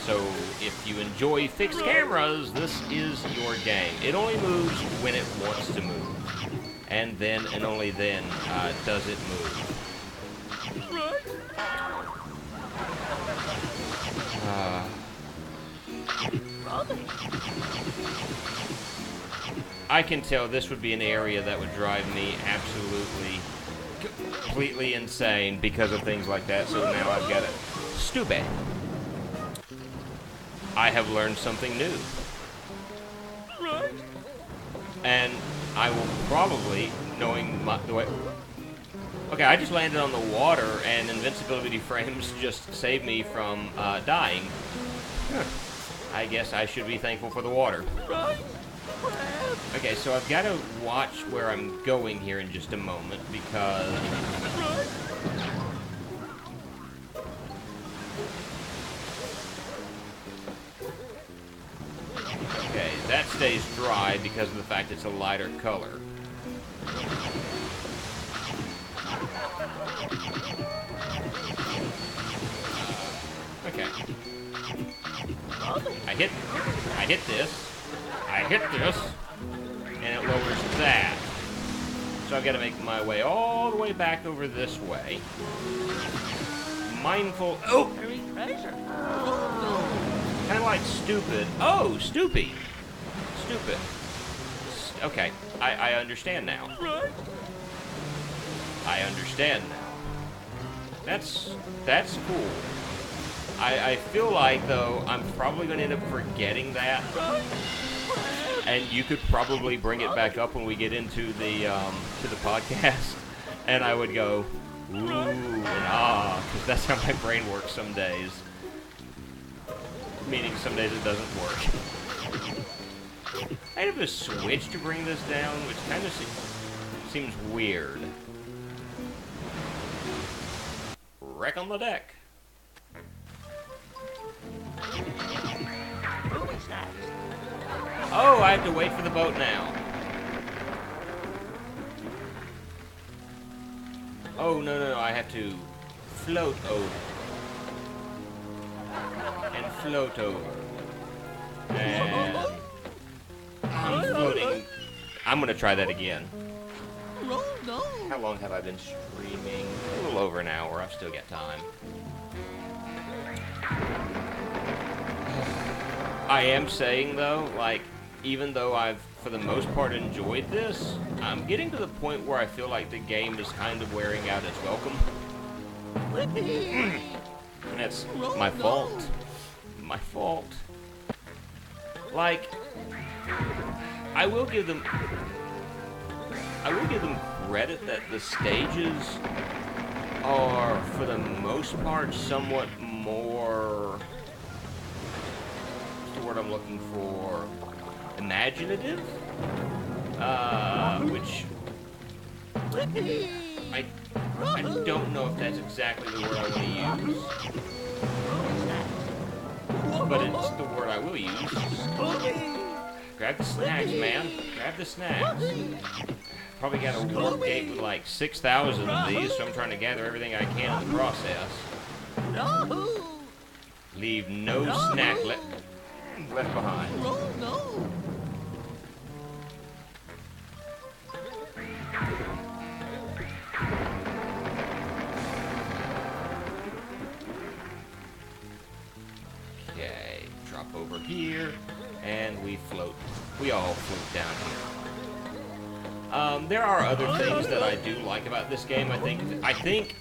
Speaker 1: So, if you enjoy fixed cameras, this is your game. It only moves when it wants to move. And then, and only then, does it move. I can tell this would be an area that would drive me absolutely, completely insane because of things like that, so now I've got it. Stupid. I have learned something new. And I will probably, knowing the way... Okay, I just landed on the water, and invincibility frames just saved me from dying. Huh. I guess I should be thankful for the water. Okay, so I've got to watch where I'm going here in just a moment, because... Okay, that stays dry because of the fact it's a lighter color. Okay. I hit this, and it lowers that. So I've got to make my way all the way back over this way. Mindful, oh! Kind of like stupid. Oh, Stoopy. Stupid. Okay, I understand now. I understand now. That's cool. I feel like, though, I'm probably going to end up forgetting that. And you could probably bring it back up when we get into the to the podcast. And I would go, ooh, and ah, because that's how my brain works some days. Meaning some days it doesn't work. I have a switch to bring this down, which kind of seems weird. Wreck on the deck. Oh, I have to wait for the boat now. Oh, no, I have to float over. And float over. And I'm floating. I'm gonna try that again. How long have I been streaming? A little over an hour. I've still got time. I am saying, though, like, even though I've, for the most part, enjoyed this, I'm getting to the point where I feel like the game is kind of wearing out its welcome. And that's my fault. My fault. Like, I will give them credit that the stages are, for the most part, somewhat more... What's the word I'm looking for? Imaginative? Which... I don't know if that's exactly the word I want to use. But it's the word I will use. Grab the snacks, man. Grab the snacks. Probably got a warp gate with like 6,000 of these, so I'm trying to gather everything I can in the process. Leave no snack left behind. Okay, drop over here, and we float. We all float down here. There are other things that I do like about this game. I think,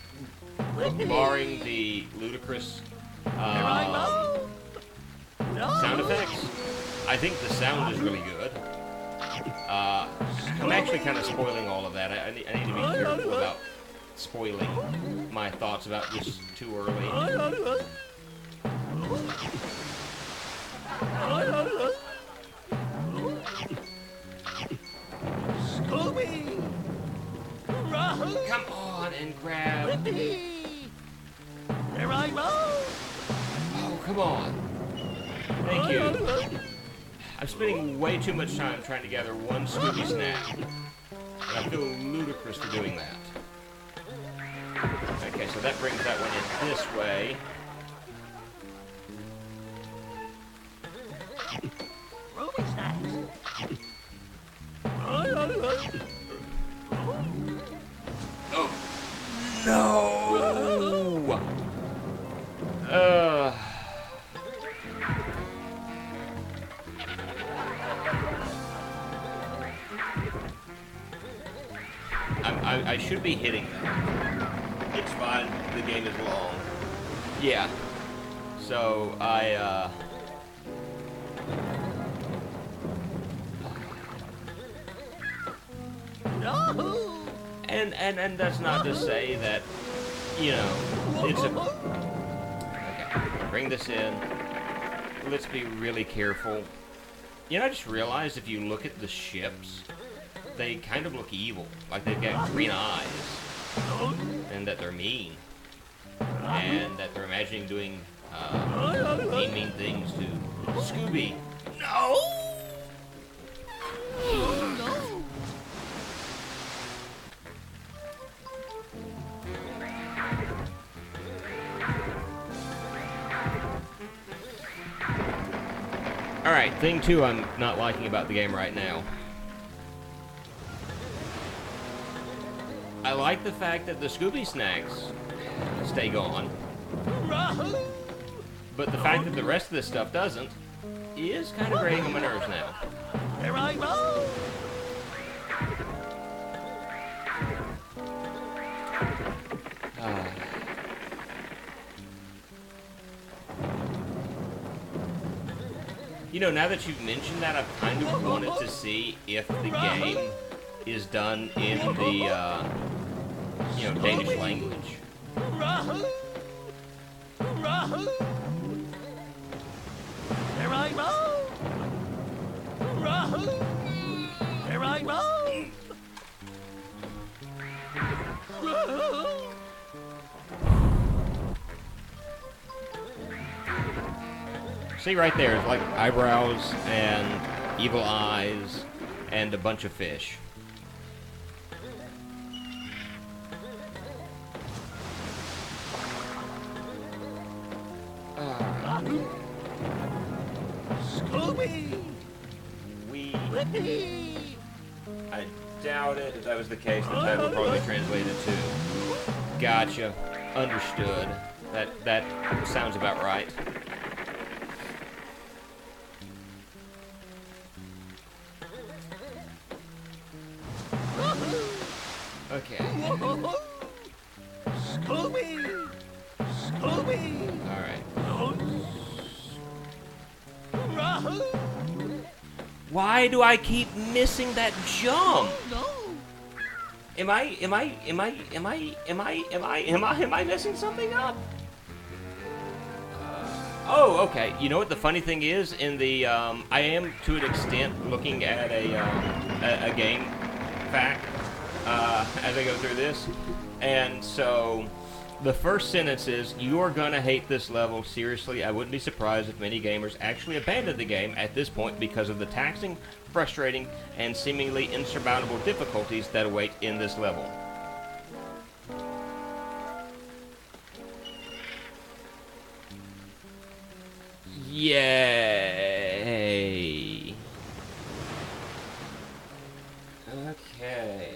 Speaker 1: barring the ludicrous sound effects, I think the sound is really good. I'm actually kind of spoiling all of that. I need to be careful about spoiling my thoughts about this too early.
Speaker 2: Scooby!
Speaker 1: Come on and grab.
Speaker 2: There I go!
Speaker 1: Oh, come on. Thank you. I'm spending way too much time trying to gather one Scooby snack. And I feel ludicrous for doing that. Okay, so that brings that one in this way.
Speaker 2: Ruby snacks!
Speaker 1: Oh. No! I should be hitting them. It's fine. The game is long. Yeah. So, And that's not to say that, you know, it's a... Okay, bring this in. Let's be really careful. You know, I just realized if you look at the ships, they kind of look evil. Like they've got green eyes. And that they're mean. And that they're imagining doing mean things to Scooby. No! Alright, thing two I'm not liking about the game right now. I like the fact that the Scooby snacks stay gone. But the fact that the rest of this stuff doesn't is kind of grating on my nerves now.
Speaker 2: There I go!
Speaker 1: You know, now that you've mentioned that, I've kind of wanted to see if the game is done in the, you know, Danish language.
Speaker 2: There I go! There I go!
Speaker 1: See right there, it's like eyebrows and evil eyes and a bunch of fish.
Speaker 2: Scooby!
Speaker 1: I doubt it. If that was the case, the title would probably be translated to. Gotcha. Understood. That sounds about right. Okay.
Speaker 2: Scooby! Scooby!
Speaker 1: Alright.
Speaker 2: No!
Speaker 1: Why do I keep missing that jump?
Speaker 2: No!
Speaker 1: Am I messing something up? Oh, okay. You know what the funny thing is? In the, I am to an extent looking at a game fact, as I go through this. And so, the first sentence is, "You are gonna hate this level. Seriously, I wouldn't be surprised if many gamers actually abandoned the game at this point because of the taxing, frustrating, and seemingly insurmountable difficulties that await in this level." Yay! Okay.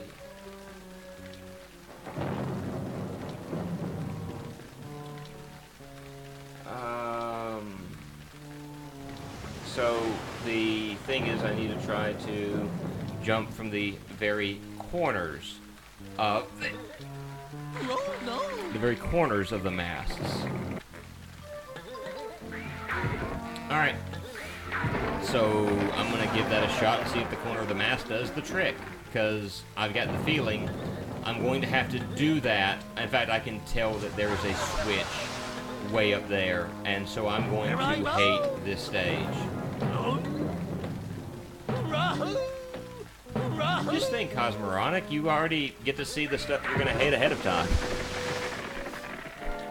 Speaker 1: So the thing is, I need to try to jump from the very corners of the very corners of the masts. All right. So I'm gonna give that a shot and see if the corner of the mast does the trick, because I've got the feeling I'm going to have to do that. In fact, I can tell that there is a switch way up there, and so I'm going to hate this stage. Just think, Cosmoronic, you already get to see the stuff you're going to hate ahead of time.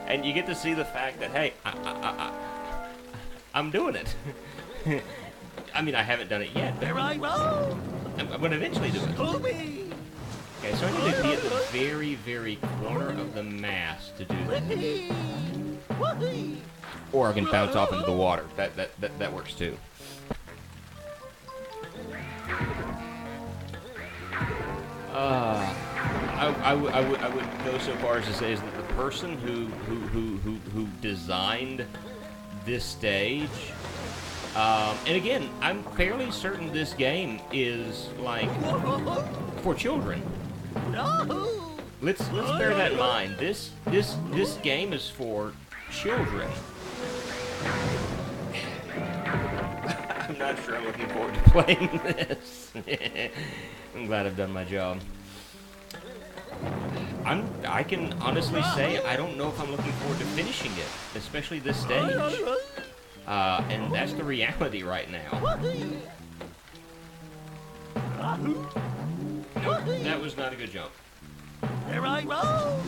Speaker 1: And you get to see the fact that, hey, I'm doing it. I mean, I haven't done it yet, but I'm going to eventually do it. Okay, so I need to be at the very, very corner of the mast to do that. Or I can bounce off into the water. That works too. I would go so far as to say is that the person who designed this stage, and again, I'm fairly certain this game is like for children. Let's bear that in mind. This game is for children. I'm not sure I'm looking forward to playing this. I'm glad I've done my job. I can honestly say I don't know if I'm looking forward to finishing it, especially this stage. And that's the reality right now. Nope, that was not a good jump.
Speaker 2: Here I roll!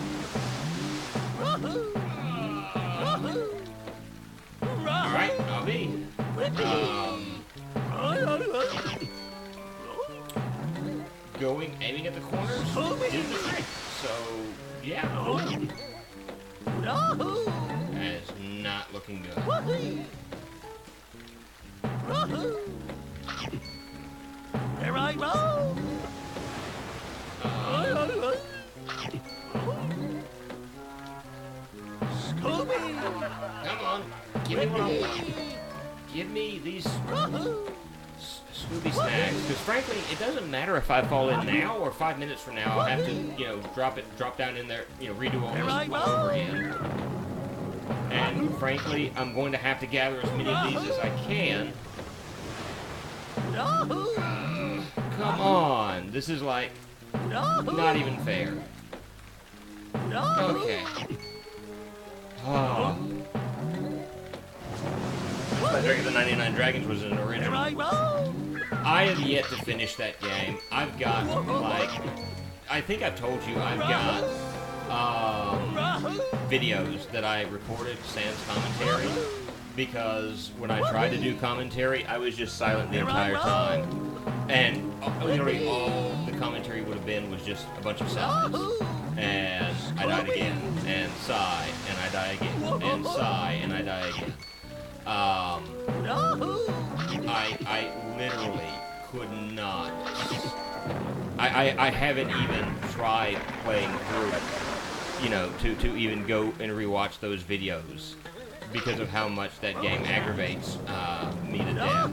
Speaker 1: Alright, I'll be. Aiming at the corners, did the trick. So, yeah. That's not looking good.
Speaker 2: Here I roll! Scooby!
Speaker 1: Come on, give me what I want. Give me these Scooby snacks, because frankly, it doesn't matter if I fall in now or 5 minutes from now. I'll have to, drop down in there, redo all this all over again. And frankly, I'm going to have to gather as many of these as I can. Come on, this is like not even fair. Okay. Oh. I think the 99 Dragons was an original. I have yet to finish that game. I've got, I think I've told you, I've got videos that I recorded sans commentary, because when I tried to do commentary, I was just silent the entire time. And literally all the commentary would have been was just a bunch of sighs. And I died again, and sigh, and I die again, and sigh, and I die again. I literally could not. I haven't even tried playing through it, to even go and rewatch those videos, because of how much that game aggravates me to death.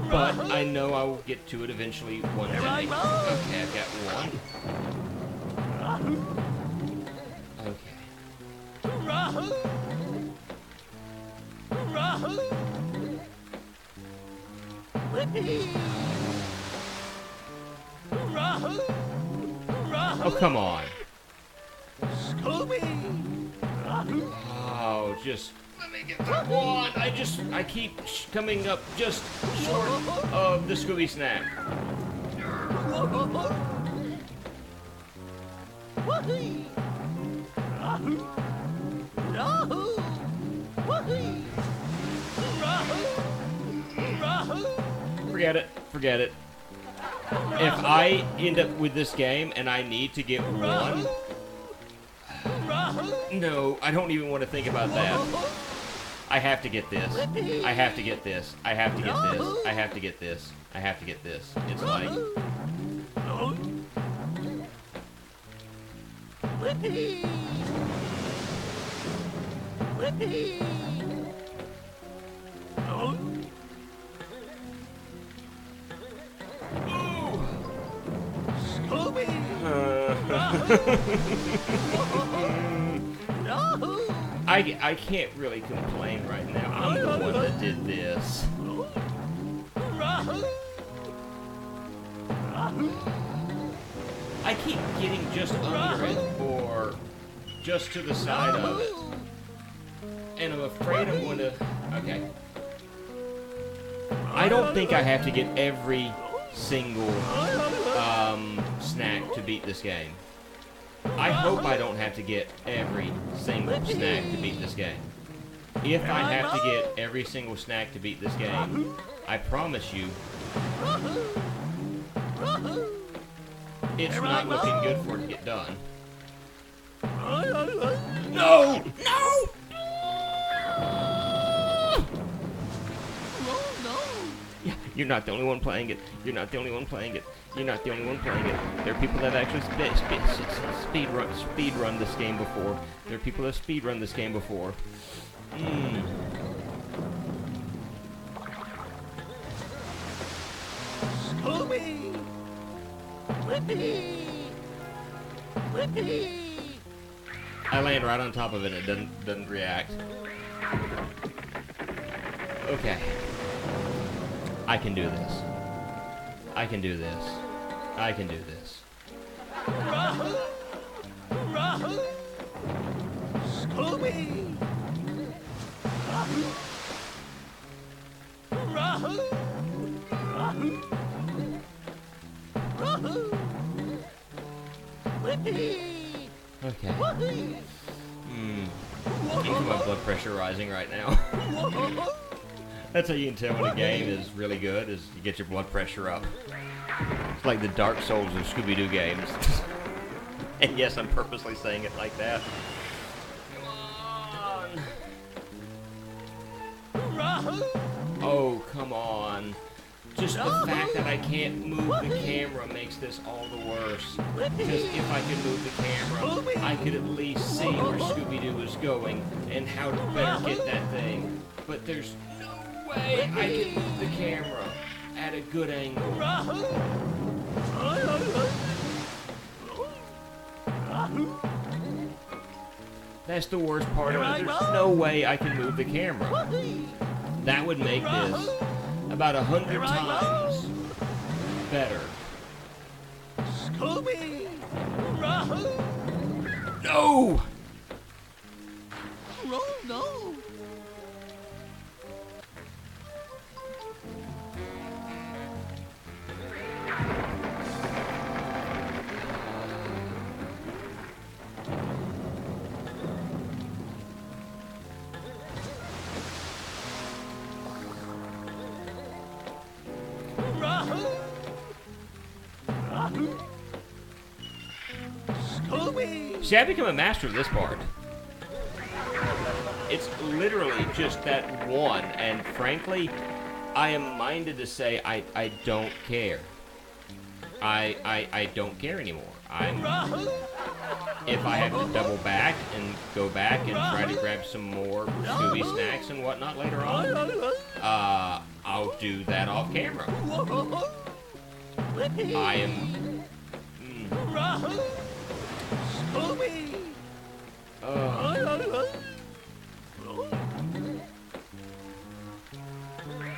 Speaker 1: But I know I will get to it eventually one day. Okay, I've got one. Okay. Oh, come on.
Speaker 2: Scooby!
Speaker 1: Oh, just let me get that one. I keep coming up just short of the Scooby snack. Forget it. Forget it. If I end up with this game and I need to get one, no, I don't even want to think about that. I have to get this. I have to get this. I have to get this. I have to get this. I have to get this. It's like...
Speaker 2: Whippy! Whippy! Scooby!
Speaker 1: I can't really complain right now. I'm the one that did this. I keep getting just under it or just to the side of it. And I'm afraid I'm going to... Okay. I don't think I have to get every single snack to beat this game. I hope I don't have to get every single snack to beat this game. If I have to get every single snack to beat this game, I promise you, it's not looking good for it to get done. No! No! Yeah, you're not the only one playing it. You're not the only one playing it. You're not the only one playing it. There are people that have actually speed run this game before. There are people that speed run this game before.
Speaker 2: Scooby! Whippy! Whippy!
Speaker 1: I land right on top of it and it doesn't react. Okay. I can do this. I can do this. I can do this.
Speaker 2: Scooby! Whippy!
Speaker 1: Okay. I feel my blood pressure rising right now. That's how you can tell when a game is really good, is you get your blood pressure up. It's like the Dark Souls of Scooby-Doo games. And yes, I'm purposely saying it like that. Come on. Oh, come on. Just the fact that I can't move the camera makes this all the worse. Because if I could move the camera, I could at least see where Scooby-Doo is going and how to better get that thing. But there's no way I can move the camera at a good angle. That's the worst part of it. There's no way I can move the camera. That would make this about 100 times better.
Speaker 2: Scooby!
Speaker 1: No!
Speaker 2: No! Scooby!
Speaker 1: See, I've become a master of this part. It's literally just that one, and frankly, I am minded to say I don't care. I don't care anymore. If I have to double back and go back and try to grab some more Scooby snacks and whatnot later on, I'll do that off camera. I am...
Speaker 2: Scooby!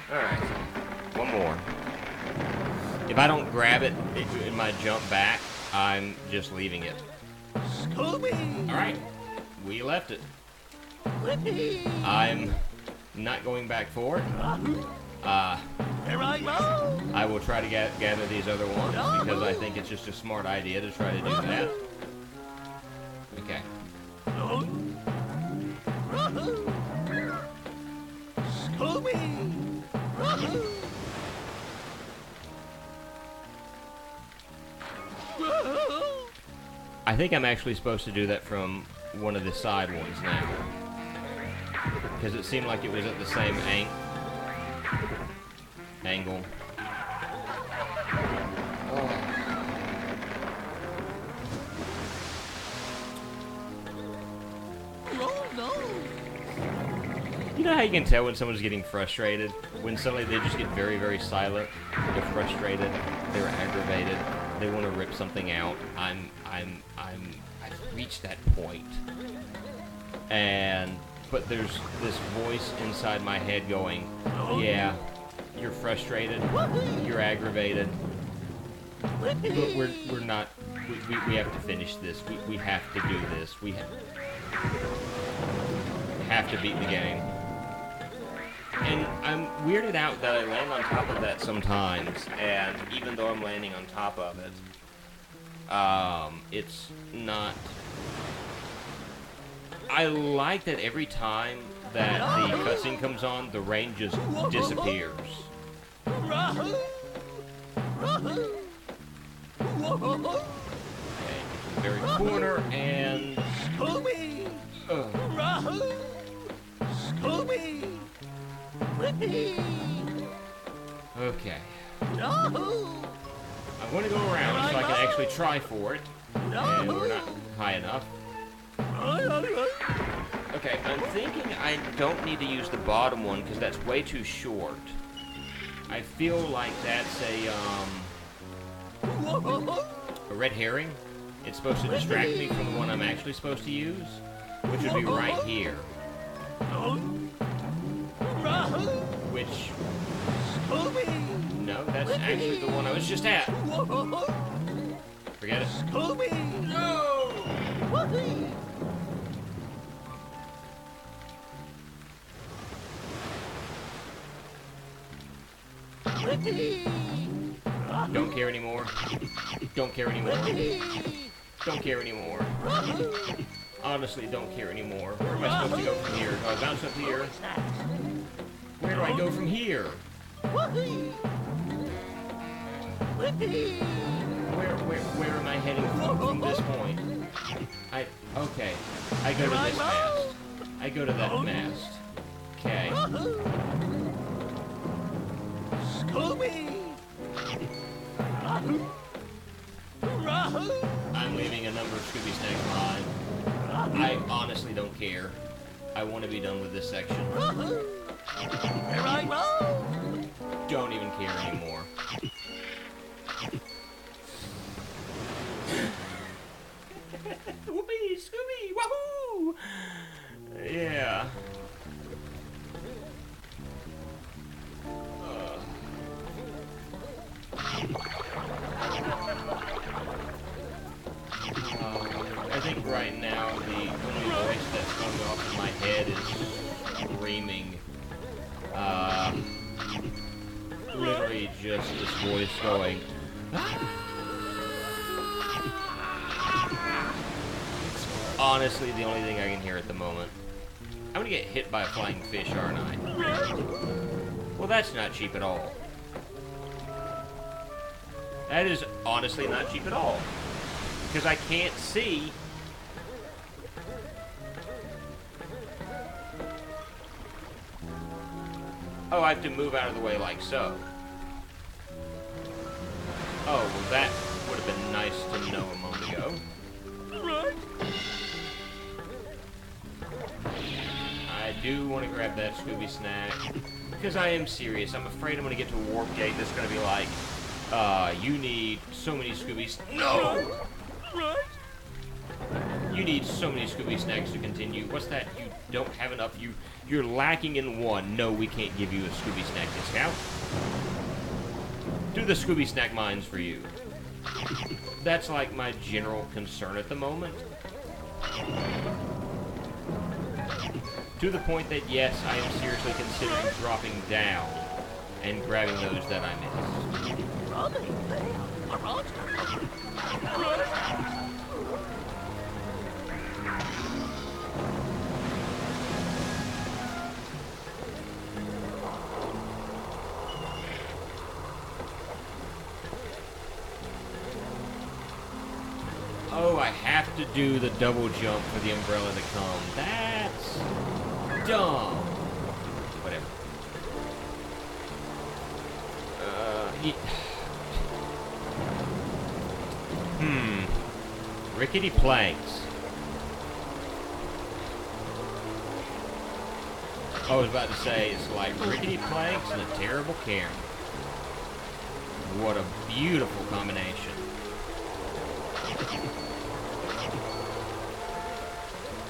Speaker 1: Alright, one more. If I don't grab it in my jump back, I'm just leaving it.
Speaker 2: Scooby!
Speaker 1: Alright, we left it.
Speaker 2: Whippy!
Speaker 1: I'm not going back for it.
Speaker 2: Here I go!
Speaker 1: I will try to gather these other ones because I think it's just a smart idea to try to do that. Okay.
Speaker 2: Scooby!
Speaker 1: I think I'm actually supposed to do that from one of the side ones now. Because it seemed like it was at the same angle.
Speaker 2: Oh no!
Speaker 1: You know how you can tell when someone's getting frustrated? When suddenly they just get very, very silent. They're frustrated. They're aggravated. They want to rip something out. I've reached that point. But there's this voice inside my head going, yeah, you're frustrated. You're aggravated. But we're not. We have to finish this. We have to do this. We have to beat the game. And I'm weirded out that I land on top of that sometimes, and even though I'm landing on top of it, it's not... I like that every time that the cutscene comes on, the rain just disappears. Okay, get to the very corner, and...
Speaker 2: Scooby! Scooby! Whippy!
Speaker 1: Okay.
Speaker 2: No!
Speaker 1: I'm going to go around so I can actually try for it. And we're not high enough. Okay, I'm thinking I don't need to use the bottom one because that's way too short. I feel like that's a red herring. It's supposed to distract me from the one I'm actually supposed to use, which would be right here. Which... No, that's actually the one I was just at. Forget it. No! Don't care anymore. Don't care anymore. Don't care anymore. Honestly, don't care anymore. Where am I supposed to go from here? Do I bounce up here? Where do I go from here? Where am I heading from this point? Okay. I go to this mast. I go to that mast. Okay.
Speaker 2: Scooby!
Speaker 1: I'm leaving a number of Scooby snacks behind. I honestly don't care. I want to be done with this section.
Speaker 2: Here I go!
Speaker 1: Don't even care anymore. Whoopee! Scooby! Wahoo! Yeah. I think right now the only voice that's coming off in my head is screaming. Literally just this voice going. It's honestly the only thing I can hear at the moment. I'm gonna get hit by a flying fish, aren't I? Well, that's not cheap at all. That is honestly not cheap at all. Because I can't see. Oh, I have to move out of the way like so. Oh, well that would have been nice to know a moment ago.
Speaker 2: Right.
Speaker 1: I do want to grab that Scooby snack. Because I am serious. I'm afraid I'm going to get to a warp gate that's going to be like, you need so many Scoobies. No!
Speaker 2: Right.
Speaker 1: You need so many Scooby snacks to continue. What's that? You don't have enough. You're lacking in one. No, we can't give you a Scooby snack discount. Do the Scooby snack mines for you. that's like my general concern at the moment. To the point that, yes, I am seriously considering dropping down and grabbing those that I missed. Oh, I have to do the double jump for the umbrella to come. That's dumb. Whatever. Rickety planks. I was about to say, it's like rickety planks and a terrible camera. What a beautiful combination.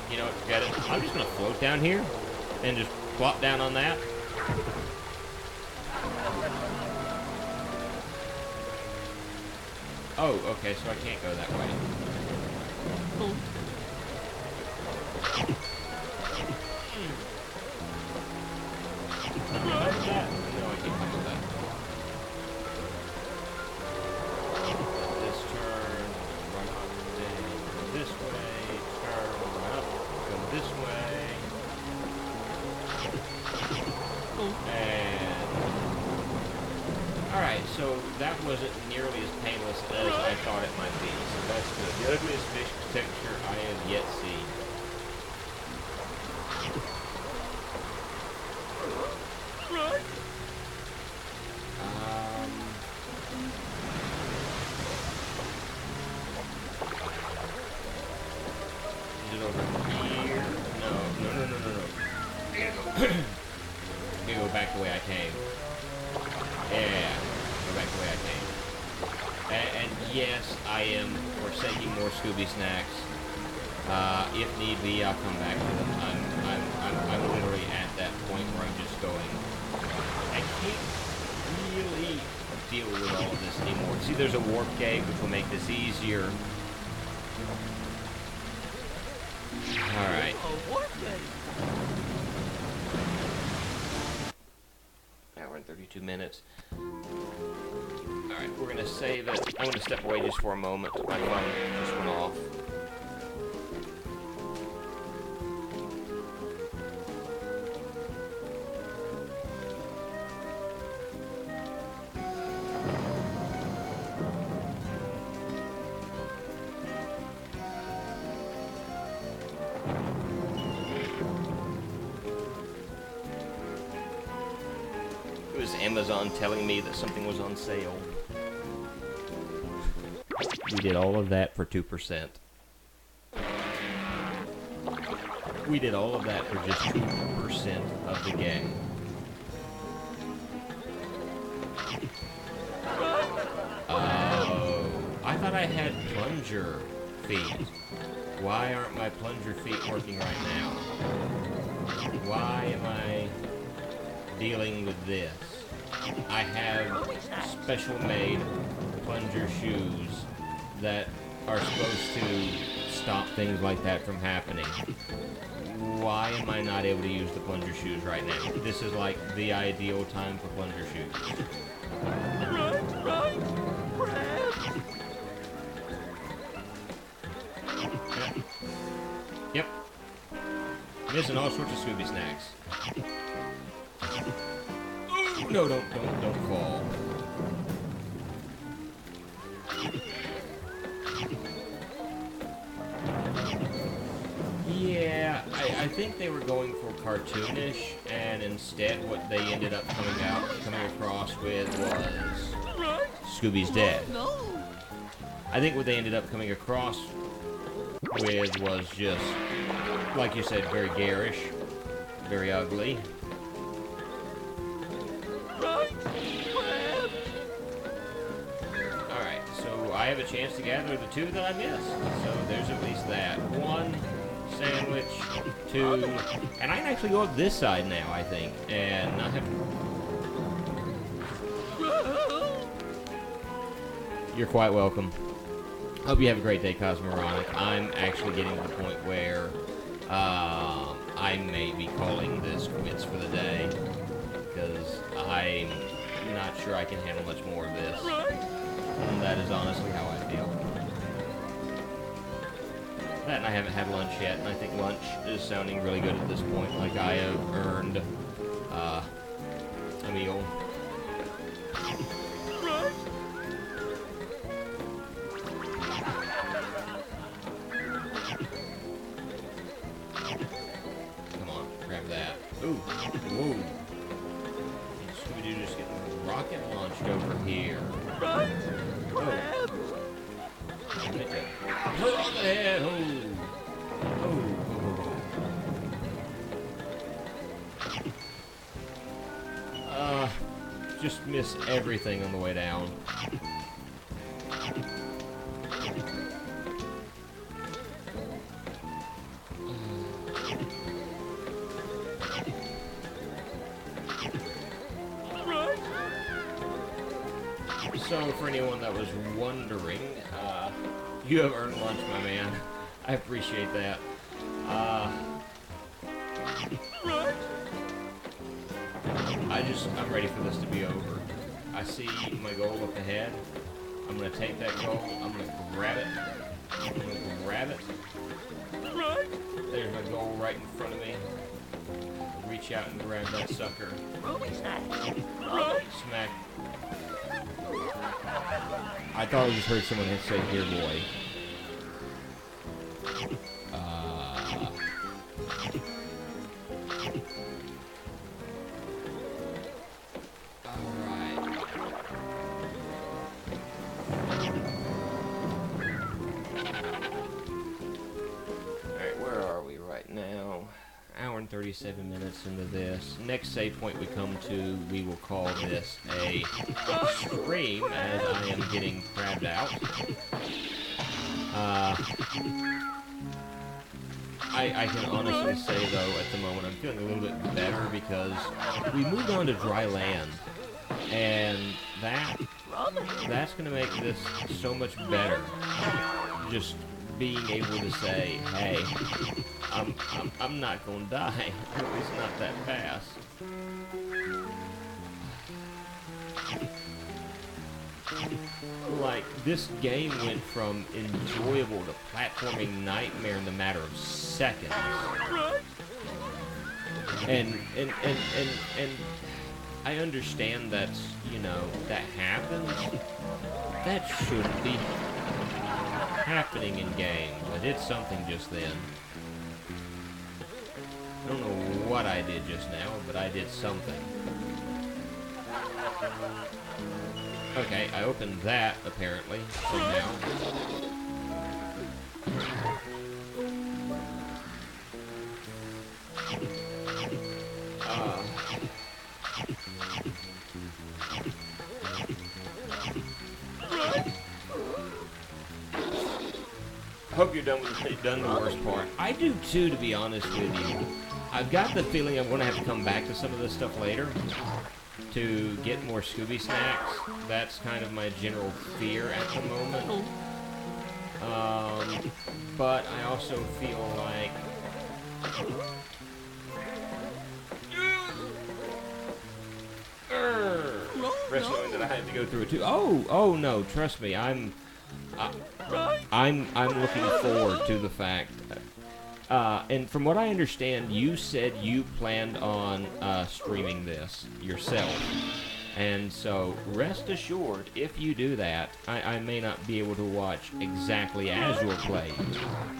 Speaker 1: You know what, forget it. I'm just gonna float down here and just plop down on that. Oh, okay, so I can't go that way. No, I can't do that. This turn, run up, then go this way, turn, run up, go this way. And alright, so that wasn't nearly as painless as I thought it might be. So that's good. The ugliest fish texture I have yet seen. Is it over here? No. I'm gonna go back the way I came. Yeah, go back the way I came. And yes, I am forsaking more Scooby snacks. If need be, I'll come back to them. I'm literally at that point where I'm just going, I can't really deal with all of this anymore. See, there's a warp gate, which will make this easier. Alright. Hour and 32 minutes. Alright, we're gonna save it. I'm gonna step away just for a moment. My phone just went off. It was Amazon telling me that something was on sale. We did all of that for 2%. We did all of that for just 2% of the game. Oh, I thought I had plunger feet. Why aren't my plunger feet working right now? Why am I dealing with this? I have special made plunger shoes that are supposed to stop things like that from happening. Why am I not able to use the plunger shoes right now? This is like the ideal time for plunger shoes.
Speaker 2: Right, Brad.
Speaker 1: Yep. Missing all sorts of Scooby snacks. Ooh, no, don't fall. Yeah, I think they were going for cartoonish, and instead what they ended up coming across with was Scooby's dead. I think what they ended up coming across with was just, like you said, very garish, very ugly. Alright, so I have a chance to gather the two that I missed. So there's at least that. One sandwich, two, and I can actually go up this side now, I think, and not have... You're quite welcome. Hope you have a great day, Cosmoronic. I'm actually getting to the point where I may be calling this quits for the day, because I'm not sure I can handle much more of this. And that is honestly how I feel. That, and I haven't had lunch yet, and I think lunch is sounding really good at this point, like I have earned a meal. Come on, grab that. Ooh, whoa. Scooby-Doo just getting rocket launched over here.
Speaker 2: Right?
Speaker 1: Oh. Put on the head. Just miss everything on the way down. So, for anyone that was wondering, you have earned lunch, my man. I appreciate that. I'm ready for this to be over. I see my goal up ahead. I'm gonna take that goal. I'm gonna grab it. There's my goal right in front of me. Reach out and grab that sucker. Smack. I thought I just heard someone say, "Here, boy." Alright, where are we right now? Hour and 37 minutes into this. Next save point we come to, we will call this a stream, as I am getting crabbed out. I can honestly say, though, at the moment, I'm feeling a little bit better because we moved on to dry land. And that's going to make this so much better. Just being able to say, hey, I'm not going to die. At least not that fast. Like, this game went from enjoyable to platforming nightmare in the matter of seconds. And I understand that's, you know, that happens. That shouldn't be happening in games. I did something just then. I don't know what I did just now, but I did something. Okay, I opened that, apparently, somehow. Hope you're done the worst part. I do too, to be honest with you. I've got the feeling I'm going to have to come back to some of this stuff later to get more Scooby snacks. That's kind of my general fear at the moment. But I also feel like rest knowing that I had to go through it too. Oh no, trust me, I'm looking forward to the fact. And from what I understand, you said you planned on streaming this yourself. And so, rest assured, if you do that, I may not be able to watch exactly as you're playing.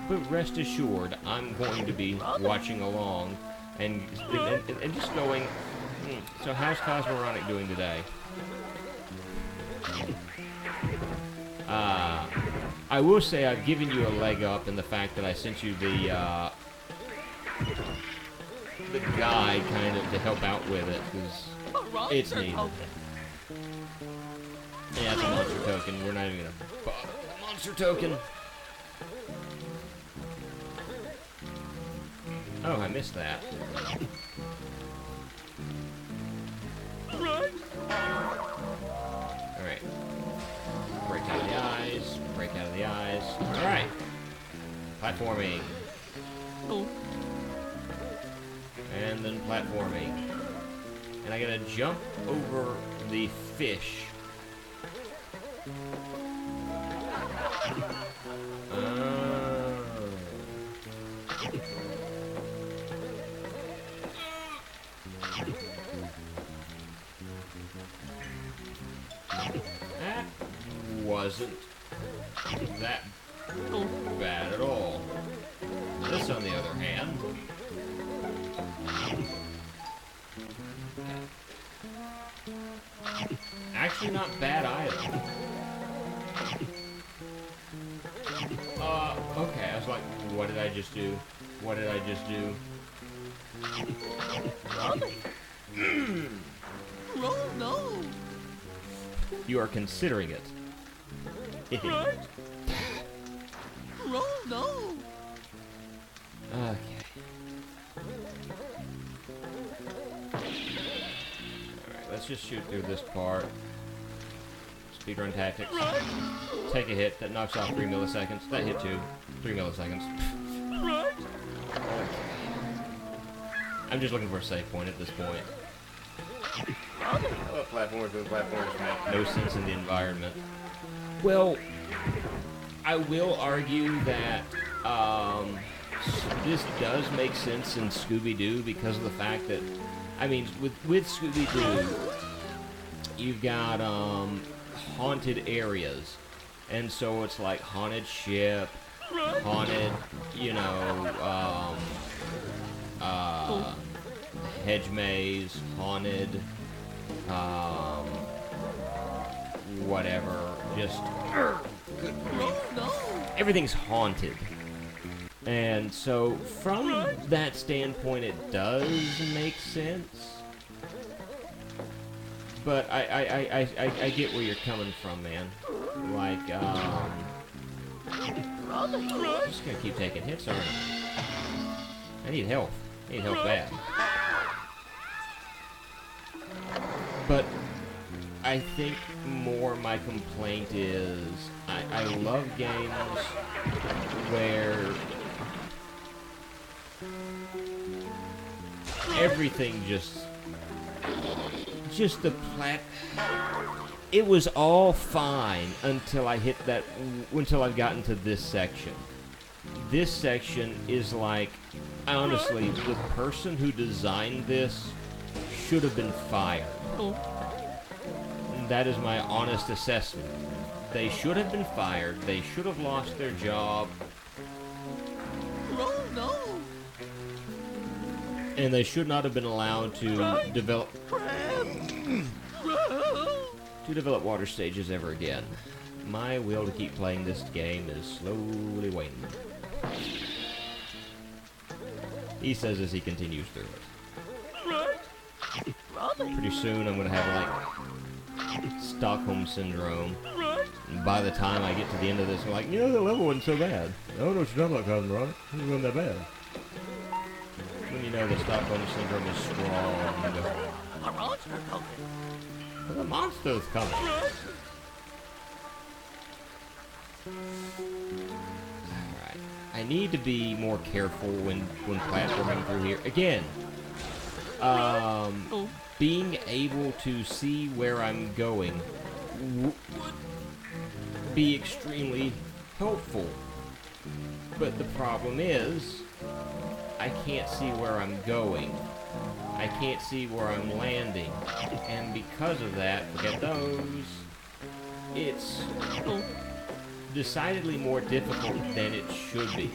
Speaker 1: But rest assured, I'm going to be watching along and just going, so how's Cosmoronic doing today? I will say I've given you a leg up in the fact that I sent you the guide kind of to help out with it, because it's needed. Yeah, it's a monster token. We're not even going to bother with the monster token. Oh, I missed that. Alright. Break out of the eyes. Break out of the the eyes. Alright. Platforming. And then platforming. And I gotta jump over the fish. That wasn't that bad at all. This, on the other hand, actually not bad either. Okay, I was like, what did I just do? What did I just do?
Speaker 2: Oh no!
Speaker 1: You are considering it.
Speaker 2: Right? Oh no!
Speaker 1: Okay. Alright, let's just shoot through this part. Speedrun tactics.
Speaker 2: Right?
Speaker 1: Take a hit, that knocks off 3 milliseconds. That hit 3 milliseconds.
Speaker 2: Right?
Speaker 1: I'm just looking for a save point at this point. Platformers make no sense in the environment. Well, I will argue that this does make sense in Scooby-Doo because of the fact that, I mean, with Scooby-Doo, you've got haunted areas, and so it's like haunted ship, haunted, you know, hedge maze, haunted, whatever, just everything's haunted. And so from that standpoint it does make sense. But I get where you're coming from, man. Like, I'm just gonna keep taking hits, aren't I? I need health. I need health bad. But I think more my complaint is I love games where everything just the it was all fine until I hit that, until I've gotten to this section. This section is like, honestly, the person who designed this should have been fired. That is my honest assessment. They should have been fired. They should have lost their job.
Speaker 2: Oh no!
Speaker 1: And they should not have been allowed to develop water stages ever again. My will to keep playing this game is slowly waning. He says as he continues through it. Pretty soon I'm gonna have like Stockholm syndrome. And by the time I get to the end of this, I'm like, you know, the level wasn't so bad. I don't know what you're talking about, Cousin Ron. It wasn't that bad. When you know the Stockholm syndrome is strong.
Speaker 2: A monster coming.
Speaker 1: The monster's coming. Alright. I need to be more careful when platforming through here. Again, being able to see where I'm going would be extremely helpful. But the problem is, I can't see where I'm going. I can't see where I'm landing. And because of that, forget those, it's decidedly more difficult than it should be.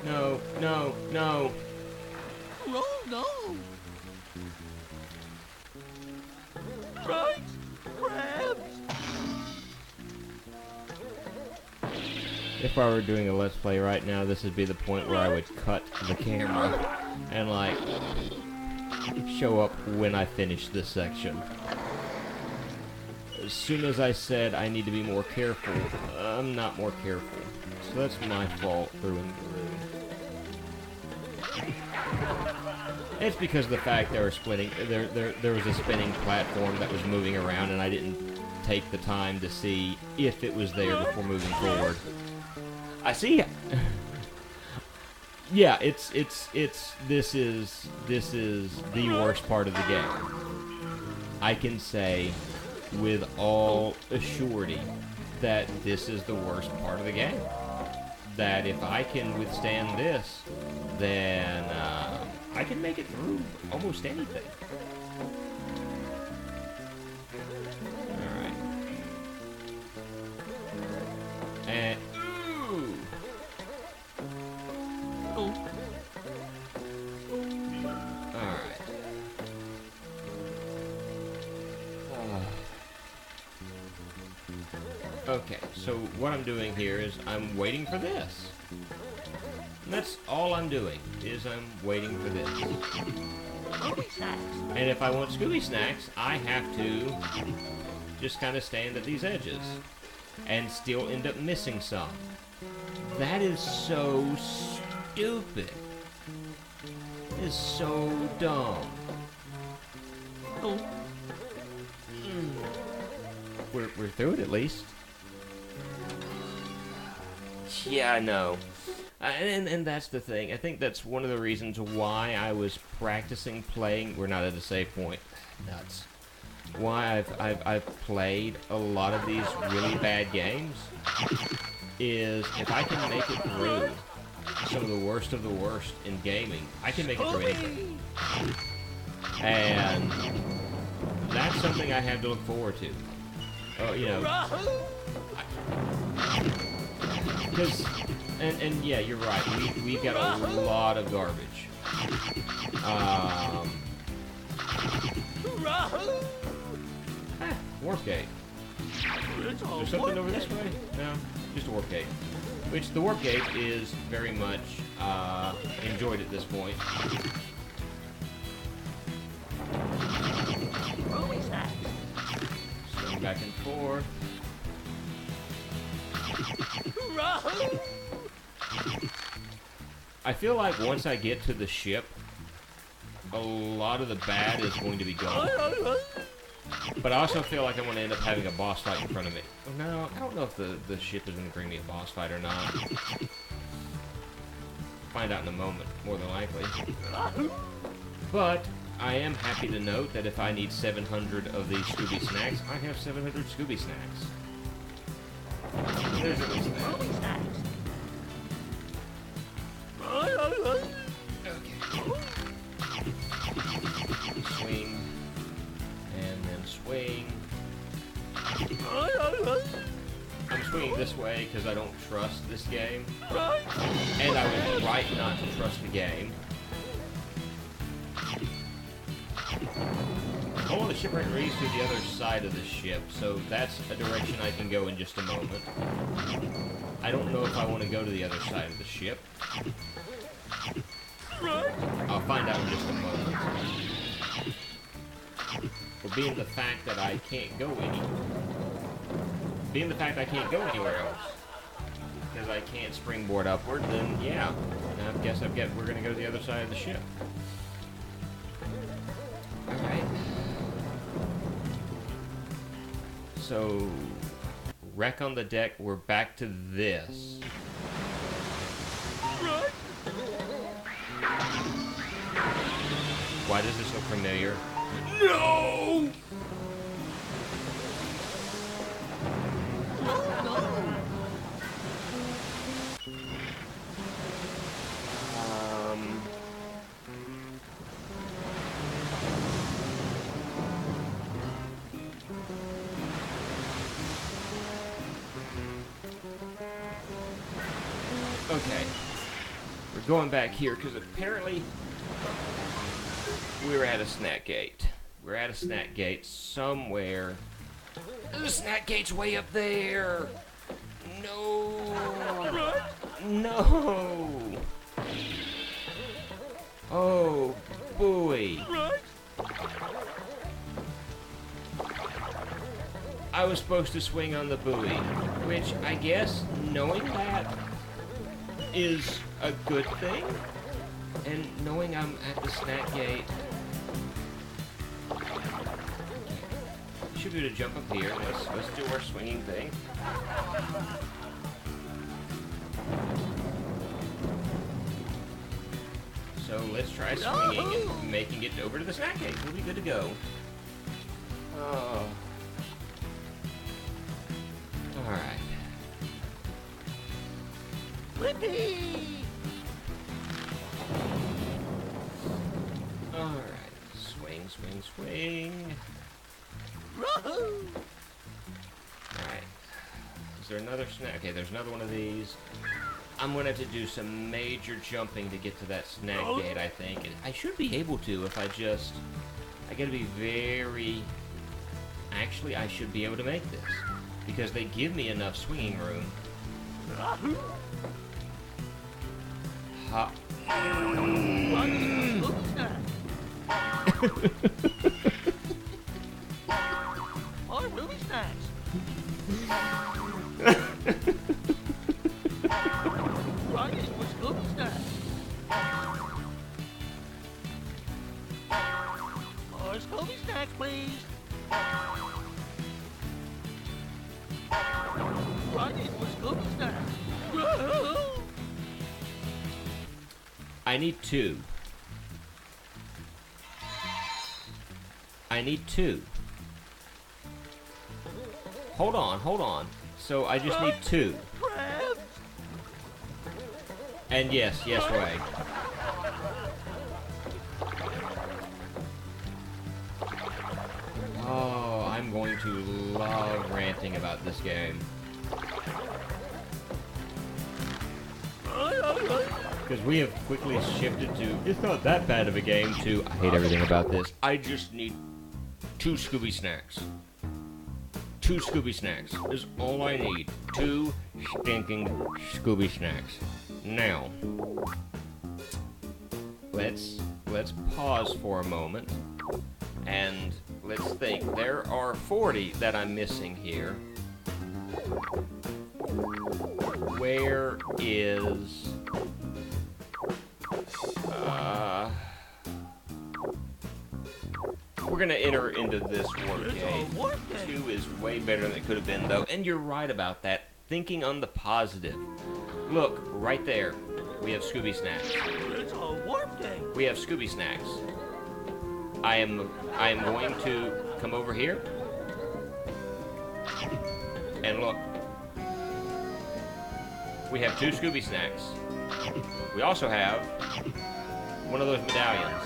Speaker 1: No, no, no.
Speaker 2: Oh no! Right? Crabs!
Speaker 1: If I were doing a Let's Play right now, this would be the point where I would cut the camera and, like, show up when I finish this section. As soon as I said I need to be more careful, I'm not more careful. So that's my fault through and through. It's because of the fact there was a spinning platform that was moving around, and I didn't take the time to see if it was there before moving forward. I see. Yeah, this is the worst part of the game. I can say with all assurity that this is the worst part of the game. That if I can withstand this, then I can make it through almost anything. Alright. And ooh. Alright. Okay, so what I'm doing here is I'm waiting for this. And that's all I'm doing, is I'm waiting for this. And if I want Scooby snacks, I have to just kind of stand at these edges and still end up missing some. That is so stupid. It is so dumb. We're through it at least. Yeah, I know. And that's the thing. I think that's one of the reasons why I was practicing playing. We're not at a save point. Nuts. Why I've played a lot of these really bad games is if I can make it through some of the worst in gaming, I can make it through anything. And that's something I have to look forward to. Oh, you know. Because, and yeah, you're right. We've got a lot of garbage. Warp gate. Is there something over this way? No, just a warp gate. Which the warp gate is very much enjoyed at this point. Swing back and forth. I feel like once I get to the ship, a lot of the bad is going to be gone. But I also feel like I'm going to end up having a boss fight in front of me. No, I don't know if the ship is going to bring me a boss fight or not. Find out in a moment, more than likely. But I am happy to note that if I need 700 of these Scooby snacks, I have 700 Scooby snacks. There's at least that. Okay. Swing. And then swing. I'm swinging this way because I don't trust this game. And I was right not to trust the game. Oh, the shipwreck leads to the other side of the ship, so that's a direction I can go in just a moment. I don't know if I want to go to the other side of the ship. I'll find out in just a moment. But being the fact that I can't go anywhere. Being the fact I can't go anywhere else. Because I can't springboard upward, then yeah. I guess we're going to go to the other side of the ship. Alright. So, wreck on the deck, we're back to this. Why does this look familiar? No! Okay, we're going back here because apparently we were at a snack gate. We're at a snack gate somewhere. The snack gate's way up there. No. No. Oh, buoy. I was supposed to swing on the buoy, which I guess knowing that is a good thing. And knowing I'm at the snack gate, should be able to jump up here. Let's do our swinging thing. So let's try swinging and making it over to the snack gate. We'll be good to go. Oh. Alright.
Speaker 2: Flippy!
Speaker 1: Alright. Swing, swing, swing.
Speaker 2: Woohoo!
Speaker 1: Alright. Is there another snack? Okay, there's another one of these. I'm gonna have to do some major jumping to get to that snack gate, I think. And I should be able to if I just... I gotta be very... Actually, I should be able to make this. Because they give me enough swinging room. Ha.
Speaker 2: More Ruby snacks. Right in with Scooby snacks. More Scooby snacks, please. Right in with Scooby snacks.
Speaker 1: I need two. I need two. Hold on, hold on. So I just need two.
Speaker 2: Crabs.
Speaker 1: And yes, yes, Ray. Oh, I'm going to love ranting about this game. Because we have quickly shifted to, it's not that bad of a game, to, I hate everything about this. I just need 2 Scooby snacks. 2 Scooby snacks is all I need. 2 stinking Scooby snacks. Now, let's pause for a moment and let's think. There are 40 that I'm missing here. Where is we're gonna enter into this warp gate. 2 is way better than it could have been, though, and you're right about that. Thinking on the positive. Look, right there, we have Scooby snacks.
Speaker 2: It's a warp gate.
Speaker 1: We have Scooby snacks. I am going to come over here and look. We have 2 Scooby snacks. We also have one of those medallions.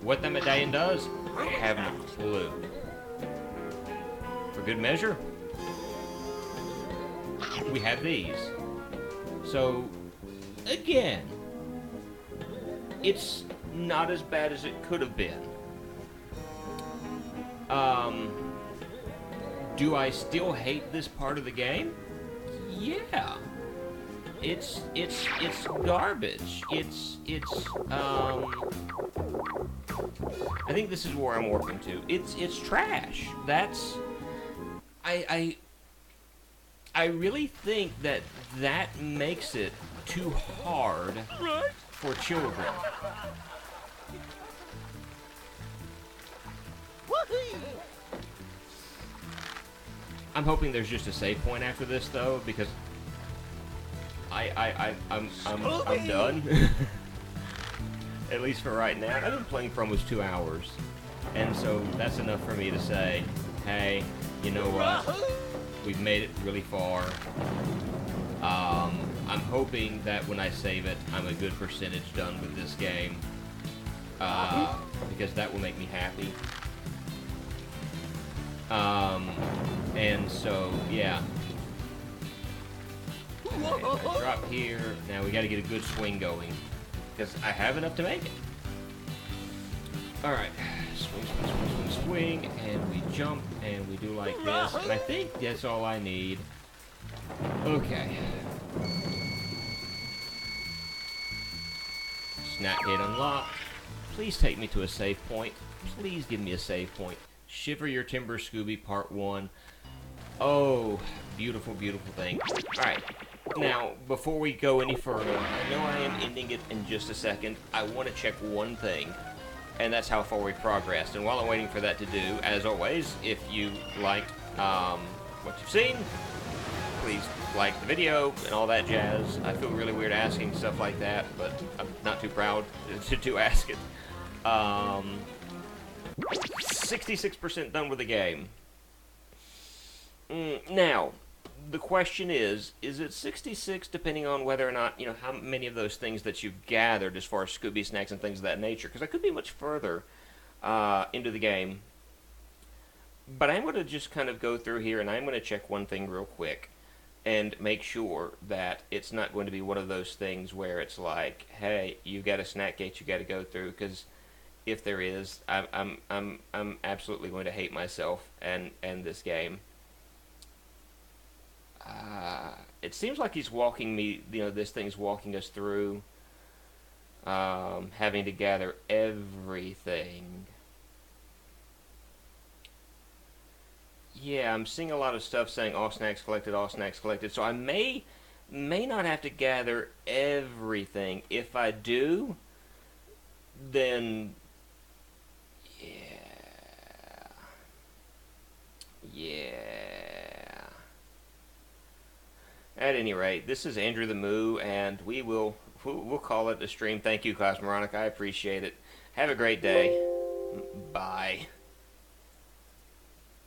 Speaker 1: What that medallion does, I have no clue. For good measure, we have these. So, again, it's not as bad as it could have been. Do I still hate this part of the game? Yeah. It's garbage. I think this is where I'm working to. It's trash. That's I really think that makes it too hard for children.
Speaker 2: Woohoo!
Speaker 1: I'm hoping there's just a save point after this, though, because I'm done. At least for right now. I've been playing for almost 2 hours, and so that's enough for me to say, hey, you know what? We've made it really far. I'm hoping that when I save it, I'm a good percentage done with this game, because that will make me happy. And so, yeah. Right, I drop here. Now we got to get a good swing going, because I have enough to make it. Alright. Swing, swing, swing, swing, swing. And we jump, and we do like this. And I think that's all I need. Okay. Snack gate unlocked. Please take me to a save point. Please give me a save point. Shiver Your Timber, Scooby, Part 1. Oh, beautiful, beautiful thing. Alright. Now, before we go any further, I know I am ending it in just a second. I want to check one thing, and that's how far we progressed. And while I'm waiting for that to do, as always, if you liked what you've seen, please like the video and all that jazz. I feel really weird asking stuff like that, but I'm not too proud to ask it. 66% done with the game. Now, the question is it 66 depending on whether or not, you know, how many of those things that you've gathered as far as Scooby snacks and things of that nature? Because I could be much further into the game. But I'm going to just kind of go through here and I'm going to check one thing real quick and make sure that it's not going to be one of those things where it's like, hey, you got a snack gate you got to go through, because if there is, I'm absolutely going to hate myself and this game. It seems like he's walking me, you know, this thing's walking us through having to gather everything. Yeah, I'm seeing a lot of stuff saying all snacks collected, so I may not have to gather everything. If I do, then yeah. At any rate, this is Andrew the Moo, and we'll call it a stream. Thank you, Cosmoronic. I appreciate it. Have a great day. Bye.